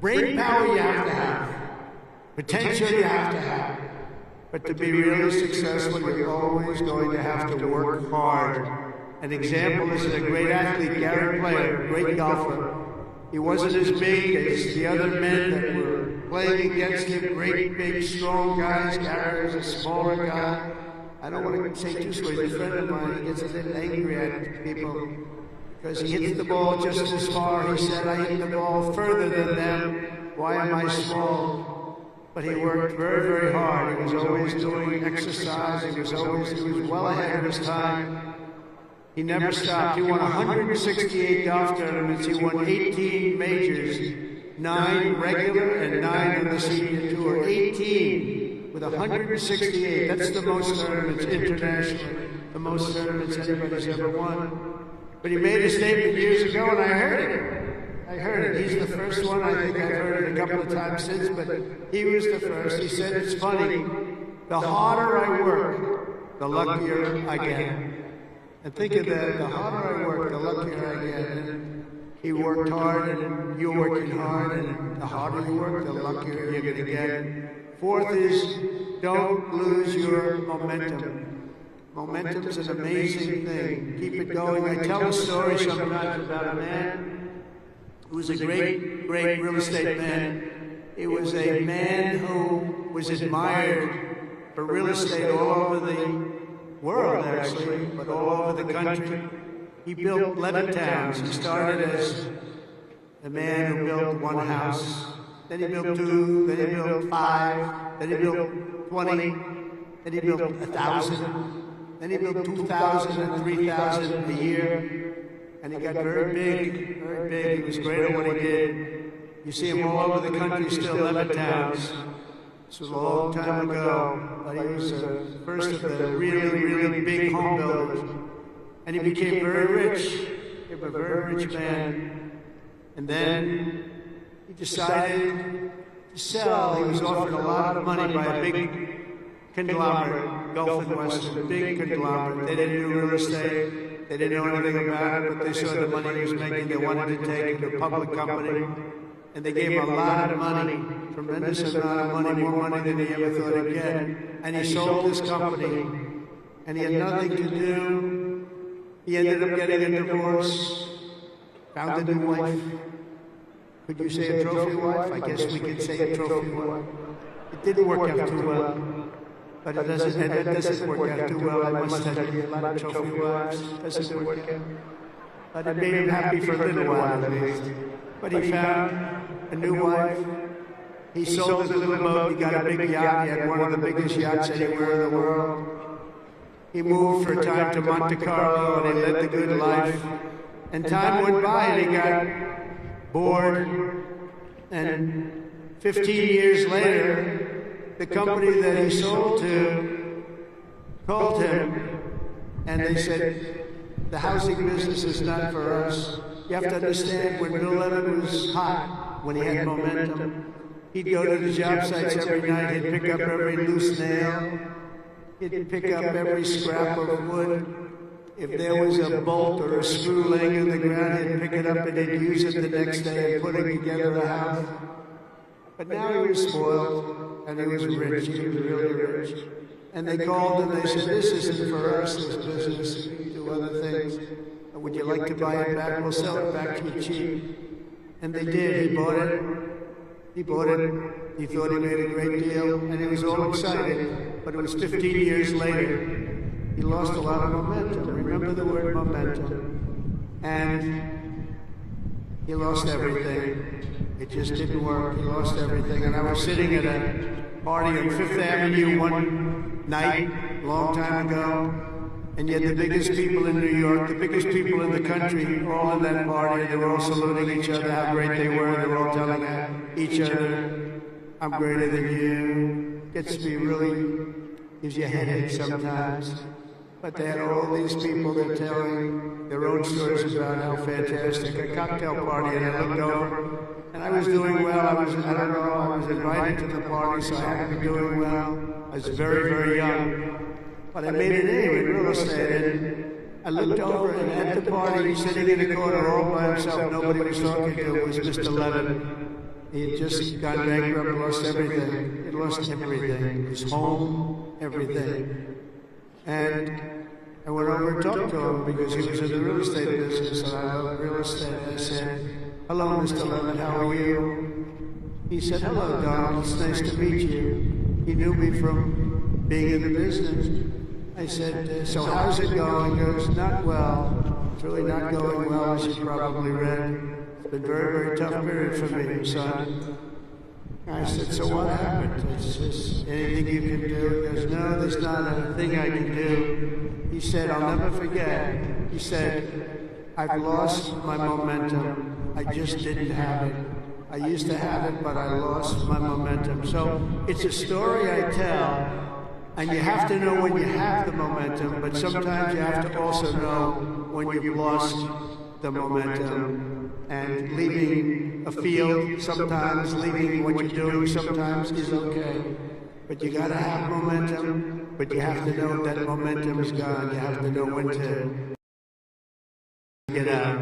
Brain power you have to have. Potential you have to have. But to be really successful, you're always going to have to work hard. An example is a great athlete, Gary Player, great golfer. He wasn't as big as the other men that were playing against him, great, big, strong guys. Gary was a smaller guy. I don't want to say too much. He's a friend of mine. He gets a little angry at people because he hits the ball just as far. He said, I hit the ball further than them. Why am I small? But he worked very, very hard. He was always doing exercise. He was well ahead of his time. He never stopped. He won 168 golf tournaments. He won 18 majors, 9 regular and 9 on the senior tour. 18 with 168. That's the most tournaments internationally, the most tournaments anybody's ever won. But he made a statement years ago, and I heard it. He's the first one. I think I've heard it a couple of times since, but he was the first. He said, it's funny. The harder I work, the luckier I get. And think of that, the harder I work, the luckier I get. And he worked hard, and you're working hard, and the harder you work, the luckier you're going to get. Fourth is, don't lose your momentum. Momentum is an amazing thing. Keep it going. I tell a story sometimes about a man who was a great, great real estate man. It was a man who was admired for real estate all over the world, actually, but all over the country. He built 11 towns. He started as a man who built one house, then he built 2, then he built 5, then he built 20, then he built 1,000, then he built 2,000 and 3,000 a year, and he got very big, very big. He was great at what he did. You see him all over the country, still 11 towns. This was a long time ago, but he was the first of the really, really big home builders. And he became very rich. He was a very rich man. And then he decided to sell. He was offered a lot of money by a big conglomerate, Gulf and Western, a big conglomerate. They didn't do real estate. They didn't know anything about it, but they saw the money he was making. They wanted to take it to a public company. And they gave him a lot of money, tremendous amount of money, more money than he ever thought he'd get. And he sold his company, and he had nothing to do. He ended up getting a divorce, found a new wife. Could you say a trophy wife? I guess we could say a trophy wife. It didn't work out too well, but it doesn't work out too well. I must tell you, a lot of trophy wives doesn't work out. But it made him happy for a little while at least. But he found a new wife. He sold his little boat. He got a big yacht. He had one of the biggest yachts anywhere in the world. He moved for a time to Monte Carlo, and he led the good life. And time went by, and he got bored. And 15 years later, the company that he sold to called him, and they said, the housing business is not for us. You have to understand, when Bill Levitt was hot, when he had momentum, he'd go to the job sites every night, he'd pick up every loose nail, he'd pick up every scrap of wood. If there was a bolt or a screw laying in the ground, he'd pick it up and he'd use it the next day and put it together a house. But now he was spoiled, and he was rich, he was really rich. And they called him, they said, this isn't for us, this business, we do other things. Would you like to buy it back? We'll sell it back to you cheap. And they did. He bought it. He bought it. He thought he made a great deal, and he was all excited. But it was 15 years later. He lost a lot of momentum. Remember the word momentum. And he lost everything. It just didn't work. He lost everything. And I was sitting at a party on Fifth Avenue one night, a long time ago. And yet the biggest people in New York, the biggest people in the country, were all in that party. They were all saluting each other, how great they were. They were all telling each other, I'm greater than you. Gets me really, gives you a headache sometimes. But they had all these people that are telling their own stories about how fantastic a cocktail party. And I looked over, and I was doing well. I was invited to the party, so I had to be doing well. I was very, very young. But I made a name in real estate, and I looked over, and at the party, sitting in the corner all by himself, nobody was talking to, was Mr. Levin. He had just gone bankrupt, lost everything. He lost everything. His home, everything. And I went over and talked to him because he was in the real estate business, and I love real estate. I said, hello, Mr. Levin, how are you? He said, hello, Donald, it's nice to meet you. He knew me from being in the business. I said, so how's it going? He goes, not well. It's really not going well, as you probably read. It's been a very, very tough period for me, son. I said, so what happened? Is this anything you can do? He goes, no, there's not a thing I can do. He said, I'll never forget. He said, I've lost my momentum. I just didn't have it. I used to have it, but I lost my momentum. So it's a story I tell. And you have to know when you have the momentum, but sometimes you have to also know when you've lost the momentum. And leaving a field sometimes, leaving what you're doing sometimes is okay. But you gotta have momentum, but you have to know that momentum is gone. You have to know when to get out.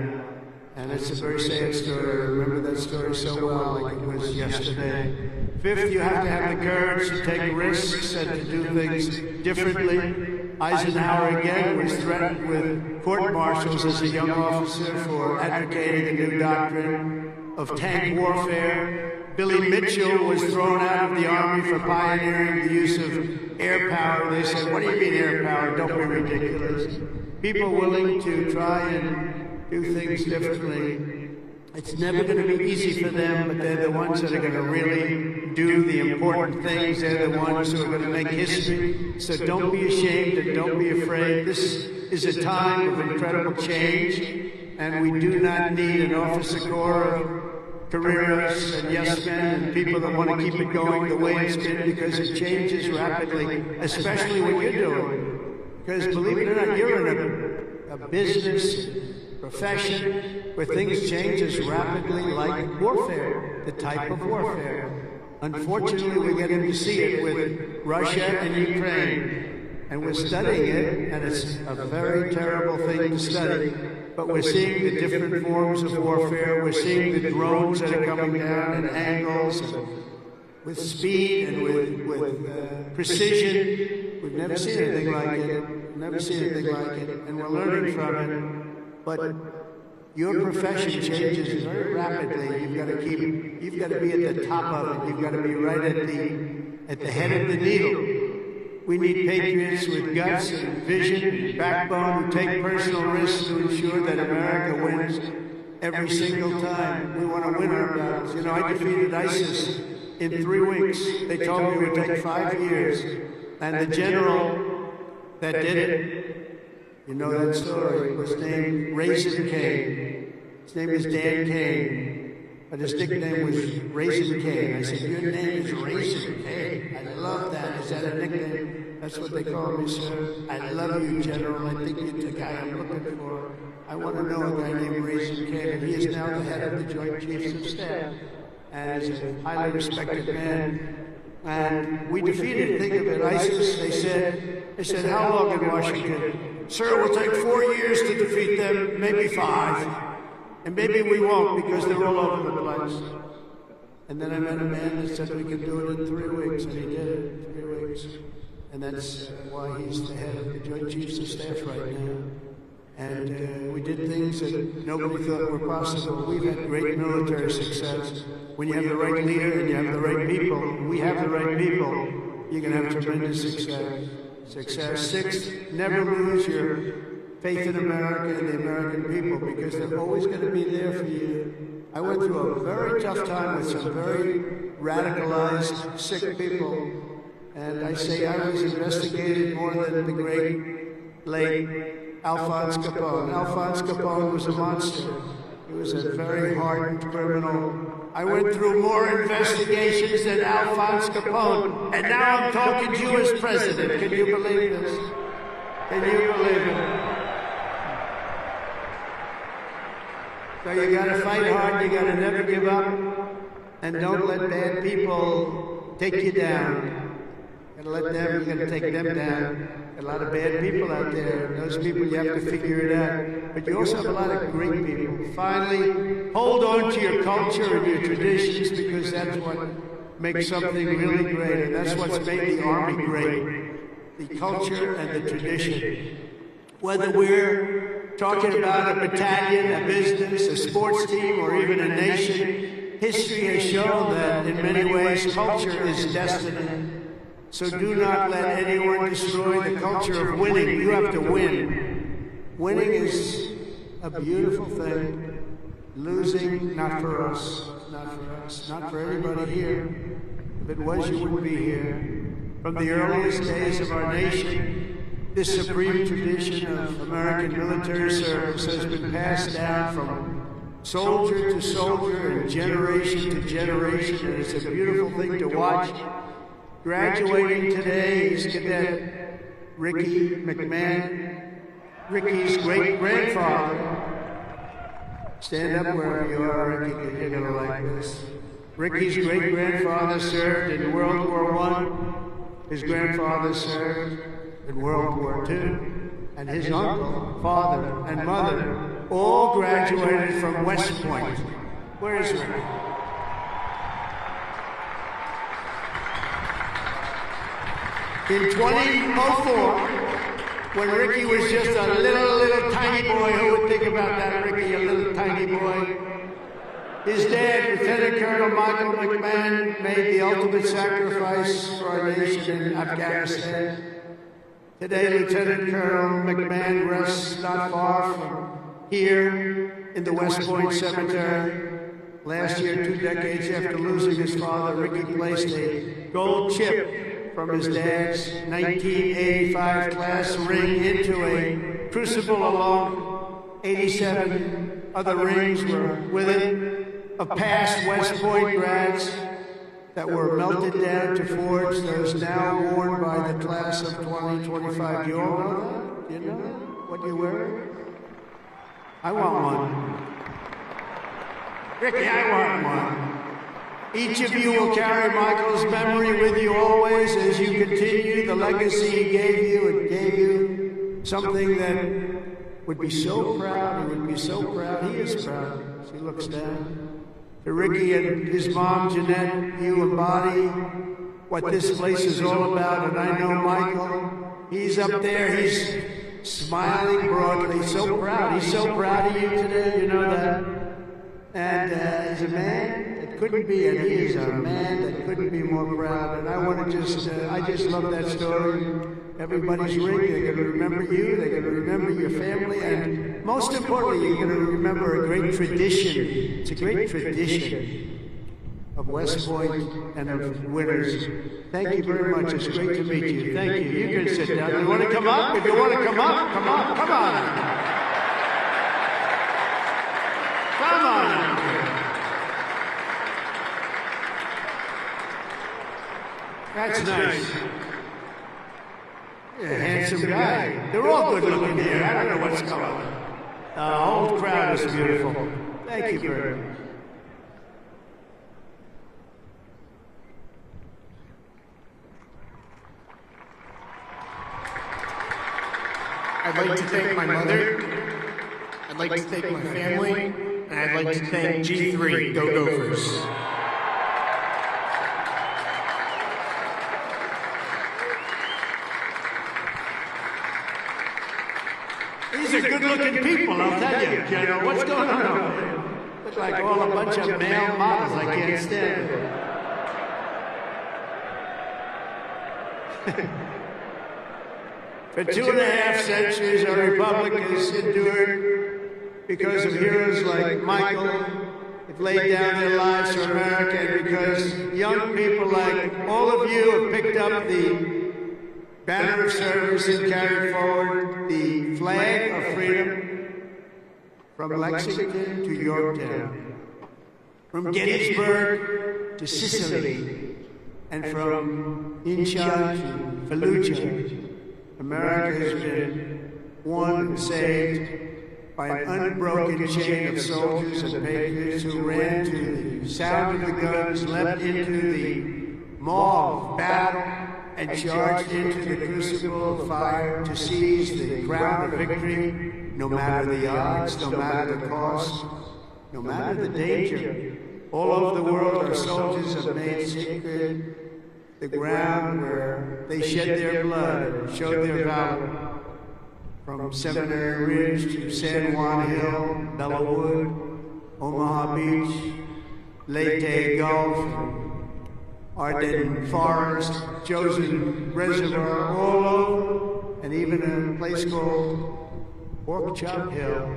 And it's a very sad story. I remember that story so well, like it was yesterday. Fifth, you have to have the courage to take risks and to do things differently. Eisenhower again was threatened with court-martials as a young officer for advocating a new doctrine of tank warfare. Billy Mitchell was thrown out of the Army for pioneering the use of air power. They said, what do you mean air power? Don't be ridiculous. People willing to try and do things differently. It's never going to be easy for them, but they're the ones that are going to really do the important things. They're the ones who are going to make history. So don't be ashamed and don't be afraid. This is a time of incredible change, and we do not need an officer corps of careerists and yes men and people that want to keep it going the way it's been, because it changes rapidly, especially what you're doing. Because believe it or not, you're in a business profession where things change as rapidly like warfare, the type of warfare. Unfortunately, we're getting to see it with Russia and Ukraine, and we're studying it, and it's a very terrible thing to study, but we're seeing the different forms of warfare. We're seeing the drones that are coming down at angles, and with speed and with precision. We've never seen anything like it. Never seen anything like it, and we're learning from it. But your profession changes very rapidly. You've got to be at the top of it. You've got to be right at the head of the needle. We need patriots with guts and vision and backbone who take personal risks to ensure that America wins every single time. We want to win our battles. You know, I defeated ISIS in 3 weeks. They told me it would take 5 years. And the general that did it, you know that story, was named Raisin Cane. His name is Dan Cane, but his nickname was Raisin Cane. I said, your name is Raisin Cane. I love that. Is that a nickname? That's what they call me, sir. I love you, General. I think you're the guy I'm looking for. I want to know a guy named Raisin Cane, and he is now the head of the Joint Chiefs of Staff, and is a highly respected man. And we defeated, think of it, ISIS. They said, how long in Washington? Sir, it will take 4 years to defeat them, maybe 5. And maybe we won't, because they're all over the place. And then I met a man that said we could do it in 3 weeks, and he did it in 3 weeks. And that's why he's the head of the Joint Chiefs of Staff right now. And we did things that nobody thought were possible. We've had great military success. When you have the right leader and you have the right people, we have the right people, you can have tremendous success. Sixth, never lose your faith in America and the American people, because they're always going to be there for you. I went through a very tough time with some very radicalized, sick people, and I say I was investigated more than the great late Alphonse Capone. Alphonse Capone was a monster. He was a very hardened criminal. I went through more investigations than Alphonse Capone, and now I'm talking to you as president. Can you believe this? Can you believe it? So you gotta fight hard, you gotta never give up, and don't let bad people take you down. You gotta let them, you gotta take them down. A lot of bad people out there, and those people you have to figure it out. But you also have a lot of great people. Finally, hold on to your culture and your traditions, because that's what makes something really great, and that's what's made the Army great. The culture and the tradition. Whether we're talking about a battalion, a business, a sports team, or even a nation, history has shown that in many ways culture is destiny. So do not let anyone destroy the culture of winning. You have to win. Winning is a beautiful thing. Losing, not for us. Not for us. Not for everybody here. If it was, you wouldn't be here. From the earliest days of our nation, this supreme tradition of American military service has been passed down from soldier to soldier and generation to generation, and it's a beautiful thing to watch. Graduating today is Cadet Ricky McMahon, Ricky's great-grandfather. Stand up wherever you are, Ricky, because you're going to like this. Ricky's great-grandfather served in World War I. His grandfather served in World War II. And his uncle, father, and mother all graduated from West Point. Where is Ricky? In 2004, when Ricky was just a little tiny boy, who would think about that, Ricky, a little tiny boy? His dad, Lieutenant Colonel Michael McMahon, made the ultimate sacrifice for our nation in Afghanistan. Today, Lieutenant Colonel McMahon rests not far from here in the West Point Cemetery. Last year, 2 decades after losing his father, Ricky placed a gold chip from his dad's 1985 class ring into a crucible along 87 other rings were with it of past West Point grads that were melted down to forge those now worn by the class of 2025. You all know that? You know what you wear? I want one. Ricky, I want one. Each of you will carry Michael's memory with you always as you continue the legacy he gave you. It gave you something that would be so proud. He would be so proud. He is proud. As he looks down. To Ricky and his mom, Jeanette, you embody what this place is all about. And I know Michael, he's up there. He's smiling broadly. So proud. He's so proud of you today. You know that. And he's a man that couldn't be, and he is a man that couldn't be more proud. And I want to I just love that story. Everybody's ring, they're going to remember you, they're going to remember your family, and most importantly, you're going to remember a great tradition. It's a great tradition of West Point and of winners. Thank you very much. It's great to meet you. Thank you. You can sit down. You want to come up? If you want to come up, come up. Come on. Come on. That's nice. Yeah, handsome guy. They're all good looking here. I don't know what's going on. The whole crowd is beautiful. Thank you very much. I'd like to thank my mother. I'd like to thank my family. And I'd like to thank G3, Go Gophers. These are good-looking people, I'll tell you, General. What's going on? Look like all a bunch of male models. I can't stand it. For 2.5 centuries, our republic has endured because of heroes like Michael, who've laid down their lives for America, and because young people like all of you have picked up the banner of service and carried forward the flag of freedom from Lexington to Yorktown, from Gettysburg to Sicily, and from Incheon to Fallujah. America has been won and saved by an unbroken chain of soldiers and patriots who ran to the sound of the guns, leapt into the maw of battle, and charged into the crucible of fire to seize the crown of victory, no matter the odds, no matter the cost, no matter the danger. All over the world, our soldiers have made sacred the ground where they shed their blood and showed their valor. From Seminary Ridge to San Juan Hill, Bellawood, Omaha Beach, Leyte Gulf, Ardennes Forest, Chosen Reservoir, all over, and even a place called Pork Chop Hill.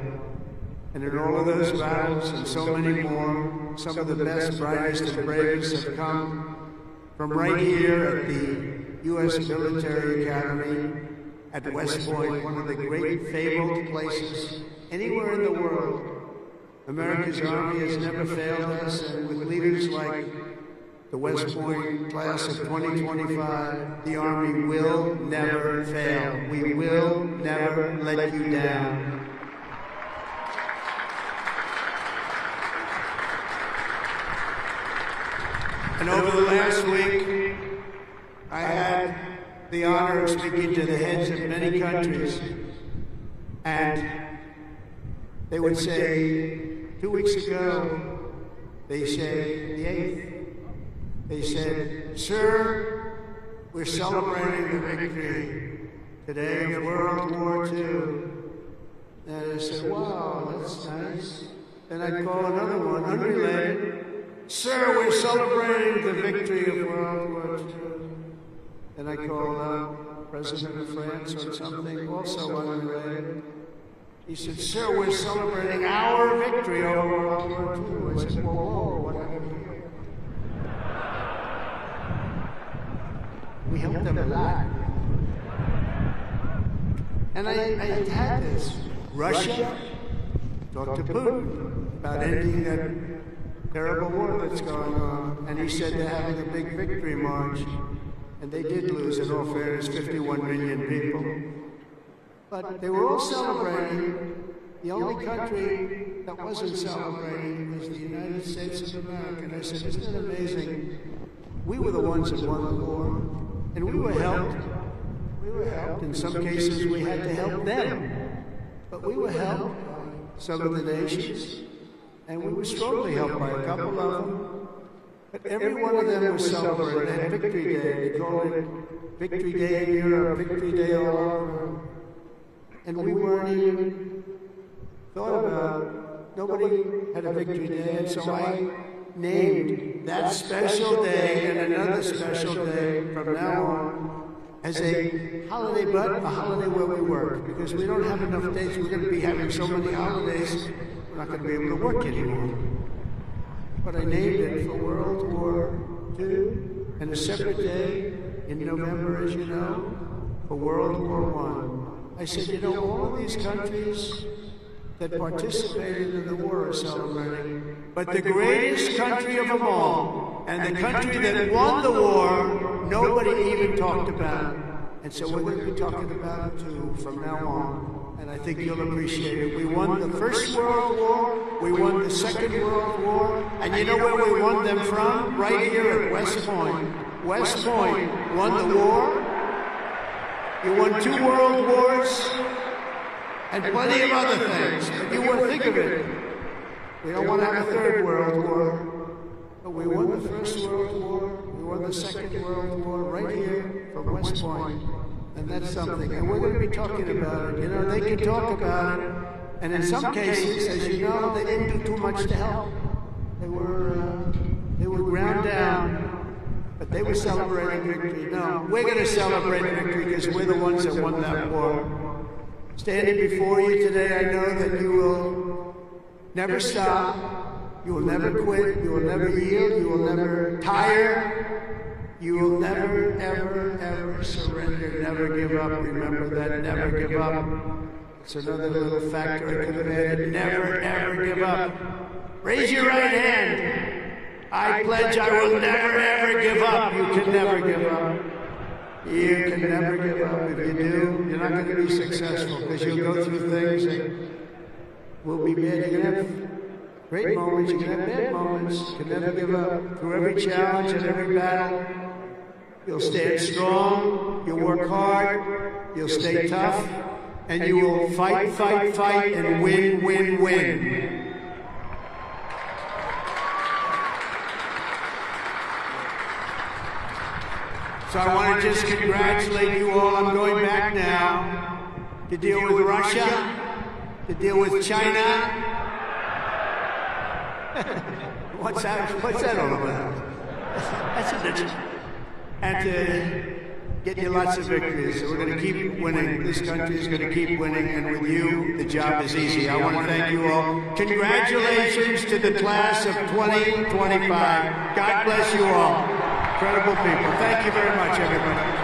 And in all of those battles and so many more, some of the best, brightest, and bravest have come from right here at the U.S. Military Academy at West Point, one of the great fabled places anywhere in the world. America's Army has never failed us, and with leaders like the West Point class of 2025, the Army will never fail. We will never let you down. And over the last week, I had the honor of speaking to the heads of many countries, and they would say, 2 weeks ago, they said, the 8th, they said, "Sir, we're celebrating the victory today of World War II." And I said, "Wow, that's nice." Then I'd call another one, unrelated. "Sir, we're celebrating the victory of World War II." Then I called out President of France or something, also unrelated. He said, "Sir, we're celebrating our victory over World War II." I said, "Whoa, what happened here?" We helped them a lot. And I had this. Russia talked to Putin about ending that terrible war that's going on. And he said they're having a big victory march. And they did lose, in all fairness, 51 million people. But they were all celebrating. The only country that wasn't celebrating was the United States of America. And I said, "Isn't it amazing? We were the ones that won the war. And we were helped. We were helped. In some cases, we had to help them. But we were helped by some of the nations. And we were strongly helped by a couple of them. But every one of them was celebrating. They had Victory Day. They called it Victory Day in Europe, Victory Day all over. And we weren't even thought about. Nobody had a Victory Day. And so I named that special day and another special day from now on as a holiday, but a holiday where we work. Because we don't have enough days. We're going to be having so many holidays, we're not going to be able to work anymore. But I named it for World War II, and a separate day in November, as you know, for World War I. I said, you know, all of these countries that participated in the war are celebrating, but the greatest country of them all, and the country that won the war, nobody even talked about. And so we're going to be talking about it too from now on. And I think you'll appreciate it. We won the First World War, we won the Second World War, and you know where we won them from? Right here at West Point. West Point won the war. You won 2 world wars, and plenty of other things. But you won't think of it. We don't want to have a 3rd World War. But we won the First World War, we won the Second World War right here from West Point. And that's something. And we're going to be talking about it. You know, they can talk about it. And in some cases, as you know, they didn't do too much to help. They were ground down, but they were celebrating victory. No, we're going to celebrate victory because we're the ones that won that war. Standing before you today, I know that you will never stop. You will never quit. You will never yield. You will never tire. You will never, ever, ever, surrender, never give up. Remember that, never give up. It's another little factor I could have added. Never, ever give up. Raise your right hand. I pledge I will never, ever give up. You can never give up. You can never give up. If you do, you're not going to be successful because you'll go through things that will be bad. You're going to have great moments, you're going to have bad moments. You can never give up. Through every challenge and every battle, you'll stand strong, you'll work hard, you'll stay tough, and you will fight, fight, fight, and win, win, win. So I want to just congratulate you all. I'm going back now to deal with Russia, to deal with China. What's that all about? That's a ditch. And to get you lots of victories. So we're going to keep winning. This country is going to keep winning, and with you, the job is easy. I want to thank you all. Congratulations to the class of 2025. God bless you all. Incredible people. Thank you very much, everybody.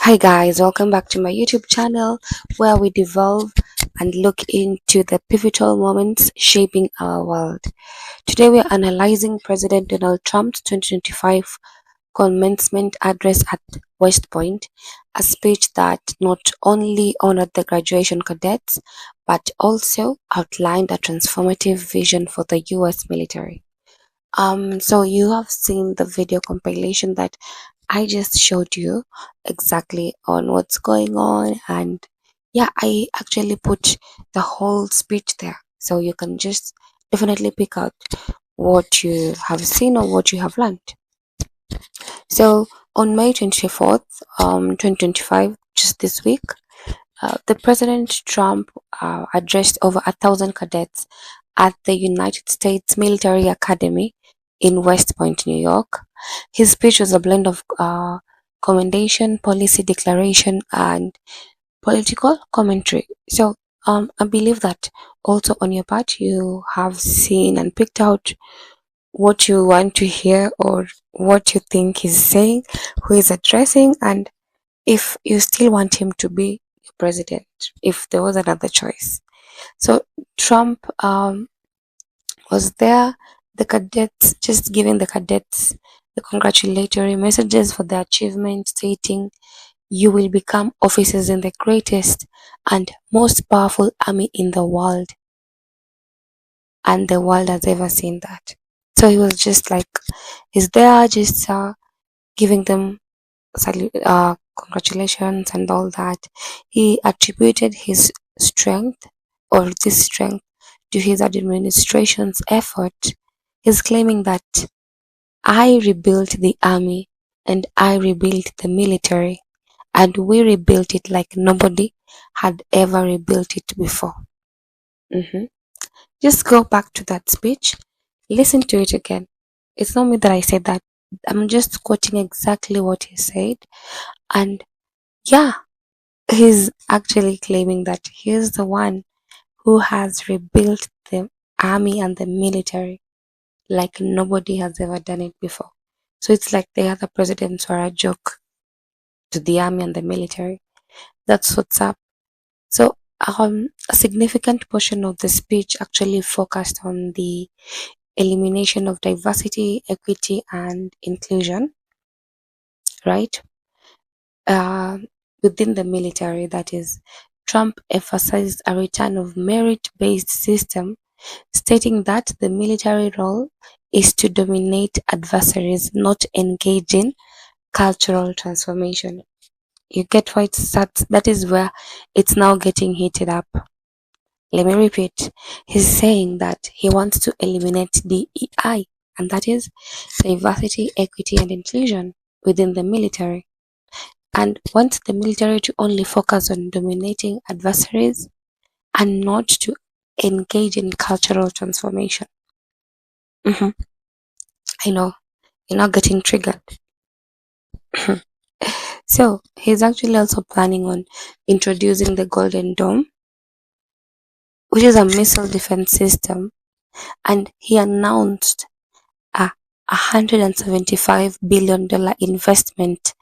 Hi guys, welcome back to my YouTube channel where we delve and look into the pivotal moments shaping our world. Today we are analyzing President Donald Trump's 2025 commencement address at West Point, a speech that not only honored the graduation cadets but also outlined a transformative vision for the US military. So you have seen the video compilation that I just showed you exactly on what's going on, and yeah, I actually put the whole speech there, so you can just definitely pick out what you have seen or what you have learned. So on May 24th, 2025, just this week, the President Trump addressed over 1,000 cadets at the United States Military Academy in West Point, New York. His speech was a blend of commendation, policy declaration, and political commentary. So I believe that also on your part you have seen and picked out what you want to hear or what you think he's saying, who is addressing, and if you still want him to be president, if there was another choice. So Trump was there, the cadets, just giving the cadets the congratulatory messages for their achievement, stating, "You will become officers in the greatest and most powerful army in the world." And the world has ever seen that. So he was just like, he's there just giving them congratulations and all that. He attributed his strength or this strength to his administration's effort. He's claiming that I rebuilt the army and I rebuilt the military, and we rebuilt it like nobody had ever rebuilt it before. Just go back to that speech, listen to it again. It's not me that I said that. I'm just quoting exactly what he said. And yeah, he's actually claiming that he's the one who has rebuilt the army and the military like nobody has ever done it before. So it's like the other presidents were a joke to the army and the military. That's what's up. So a significant portion of the speech actually focused on the elimination of diversity, equity, and inclusion, right? Within the military, that is. Trump emphasized a return of merit-based system, stating that the military role is to dominate adversaries, not engage in cultural transformation. You get why that is where it's now getting heated up. Let me repeat. He's saying that he wants to eliminate DEI, and that is diversity, equity, and inclusion within the military, and wants the military to only focus on dominating adversaries and not to engage in cultural transformation. I know, you're not getting triggered. So he's actually also planning on introducing the Golden Dome, which is a missile defense system, and he announced a $175 billion investment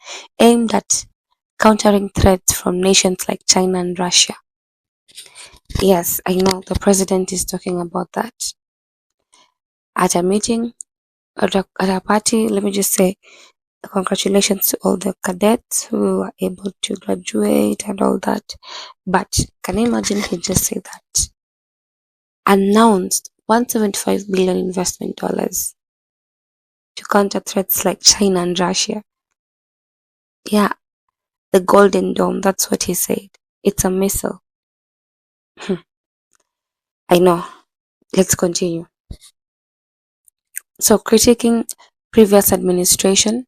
aimed at countering threats from nations like China and Russia. Yes, I know the president is talking about that at a meeting, at a party. Let me just say congratulations to all the cadets who were able to graduate and all that. But can you imagine he just said that? Announced $175 billion investment dollars to counter threats like China and Russia. Yeah, the Golden Dome, that's what he said. It's a missile. I know. Let's continue. So, critiquing previous administration,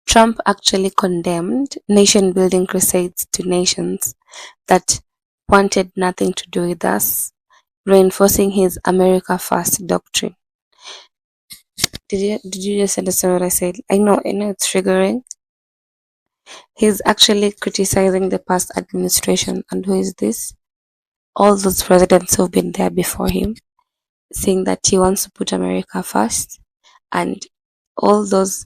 Trump actually condemned nation building crusades to nations that wanted nothing to do with us, reinforcing his America First doctrine. Did you just understand what I said? I know it's triggering. He's actually criticizing the past administration, and who is this? All those presidents who've been there before him, saying that he wants to put America first, and all those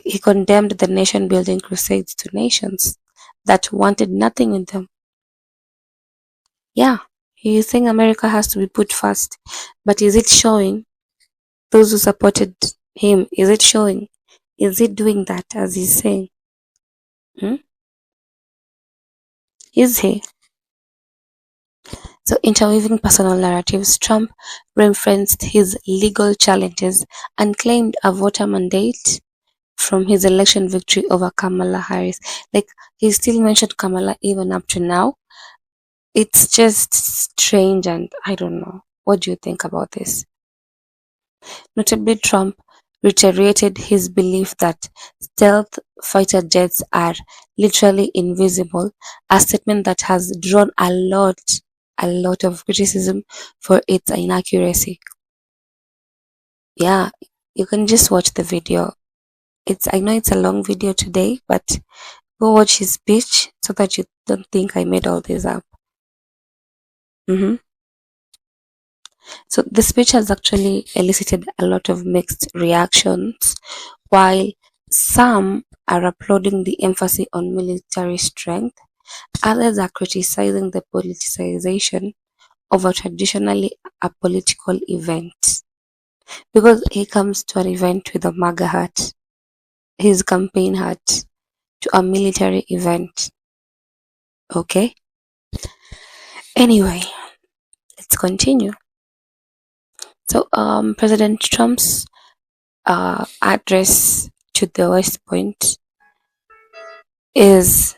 he condemned the nation building crusades to nations that wanted nothing with them. Yeah, he's saying America has to be put first, but is it showing those who supported him? Is it showing? Is he doing that as he's saying? Is he? So, interweaving personal narratives, Trump referenced his legal challenges and claimed a voter mandate from his election victory over Kamala Harris. Like, he still mentioned Kamala even up to now. It's just strange, and I don't know. What do you think about this? Notably, Trump reiterated his belief that stealth fighter jets are literally invisible, a statement that has drawn a lot of criticism for its inaccuracy. Yeah, you can just watch the video. I know it's a long video today, but go watch his speech so that you don't think I made all this up. So the speech has actually elicited a lot of mixed reactions, while some are applauding the emphasis on military strength, others are criticizing the politicization of a traditionally a political event. Because he comes to an event with a MAGA hat, his campaign hat, to a military event. Okay? Anyway, let's continue. So, President Trump's address to the West Point is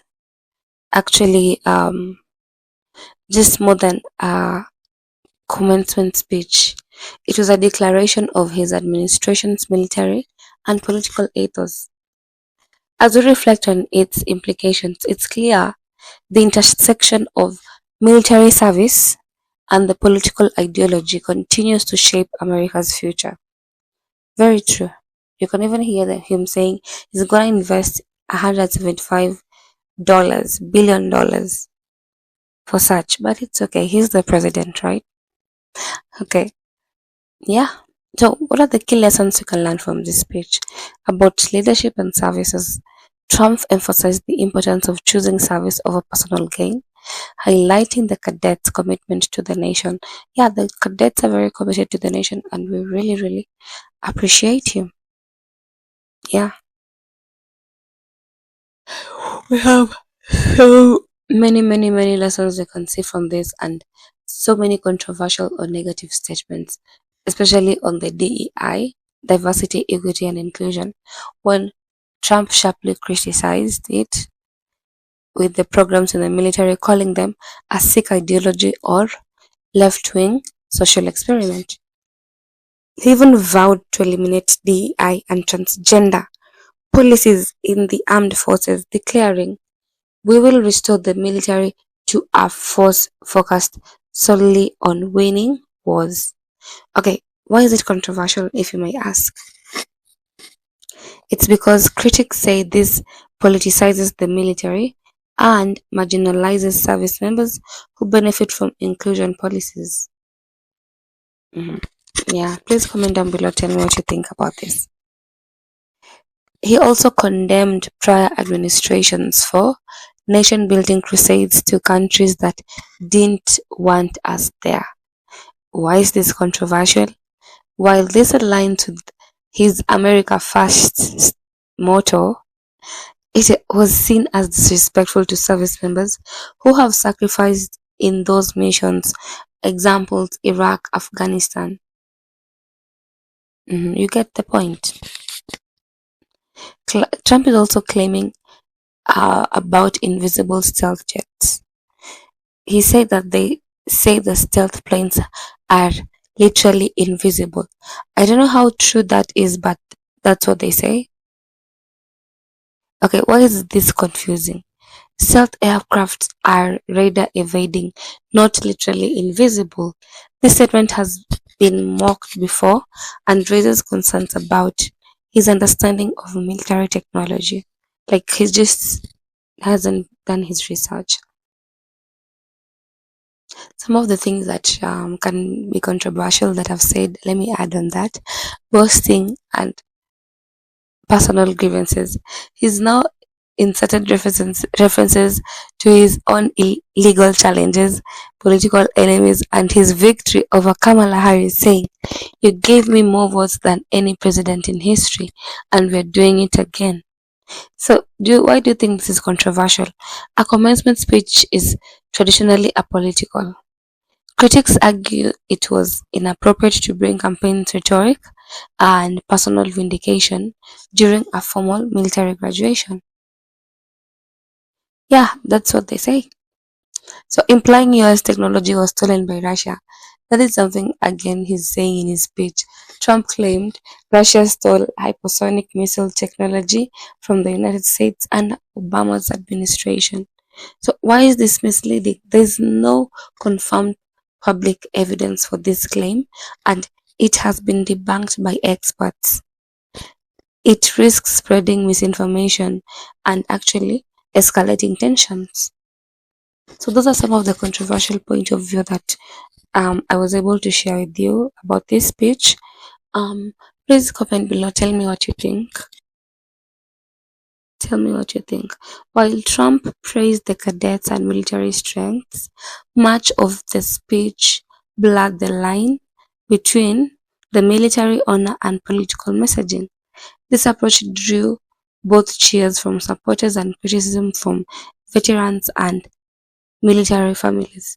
actually just more than a commencement speech. It was a declaration of his administration's military and political ethos. As we reflect on its implications, it's clear the intersection of military service and the political ideology continues to shape America's future. Very true. You can even hear him saying he's going to invest $175 billion for such, but it's okay. He's the president, right? Okay. Yeah. So, what are the key lessons you can learn from this speech? About leadership and services, Trump emphasized the importance of choosing service over personal gain, highlighting the cadets' commitment to the nation. Yeah, the cadets are very committed to the nation, and we really, really appreciate him. Yeah. We have so many lessons we can see from this, and so many controversial or negative statements, especially on the DEI, diversity, equity, and inclusion, when Trump sharply criticized it with the programs in the military, calling them a sick ideology or left-wing social experiment. He even vowed to eliminate DEI and transgender policies in the armed forces, declaring, "We will restore the military to a force focused solely on winning wars." Okay, why is it controversial, if you may ask? It's because critics say this politicizes the military and marginalizes service members who benefit from inclusion policies. Yeah, please comment down below. Tell me what you think about this. He also condemned prior administrations for nation building crusades to countries that didn't want us there. Why is this controversial? While this aligns with his America First motto, it was seen as disrespectful to service members who have sacrificed in those missions. Examples: Iraq, Afghanistan. You get the point. Trump is also claiming about invisible stealth jets. He said that they say the stealth planes are literally invisible. I don't know how true that is, but that's what they say. Okay, why is this confusing? Stealth aircraft are radar evading, not literally invisible. This statement has been mocked before and raises concerns about his understanding of military technology. Like he just hasn't done his research. Some of the things that can be controversial that I've said, let me add on that. Boasting and personal grievances. He's now inserted references to his own illegal challenges, political enemies, and his victory over Kamala Harris, saying, "You gave me more votes than any president in history, and we're doing it again." So, why do you think this is controversial? A commencement speech is traditionally apolitical. Critics argue it was inappropriate to bring campaign rhetoric and personal vindication during a formal military graduation. Yeah, that's what they say. So, implying US technology was stolen by Russia. That is something, again, he's saying in his speech. Trump claimed Russia stole hypersonic missile technology from the United States and Obama's administration. So, why is this misleading? There's no confirmed public evidence for this claim, and it has been debunked by experts. It risks spreading misinformation and actually escalating tensions. So those are some of the controversial point of view that I was able to share with you about this speech. Please comment below. Tell me what you think. Tell me what you think. While Trump praised the cadets and military strengths, much of the speech blurred the line between the military honor and political messaging. This approach drew both cheers from supporters and criticism from veterans and military families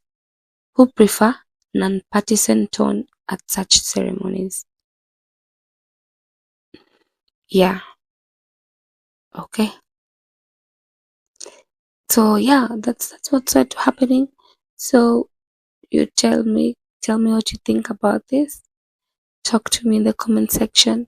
who prefer non-partisan tone at such ceremonies. Yeah, okay. So yeah, that's what's happening. So you tell me what you think about this. Talk to me in the comment section.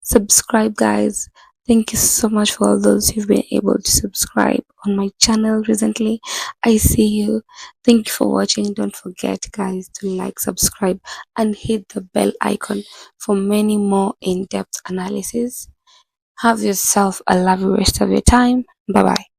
Subscribe, guys. Thank you so much for all those who've been able to subscribe on my channel recently. I see you. Thank you for watching. Don't forget, guys, to like, subscribe, and hit the bell icon for many more in-depth analysis. Have yourself a lovely rest of your time. Bye bye.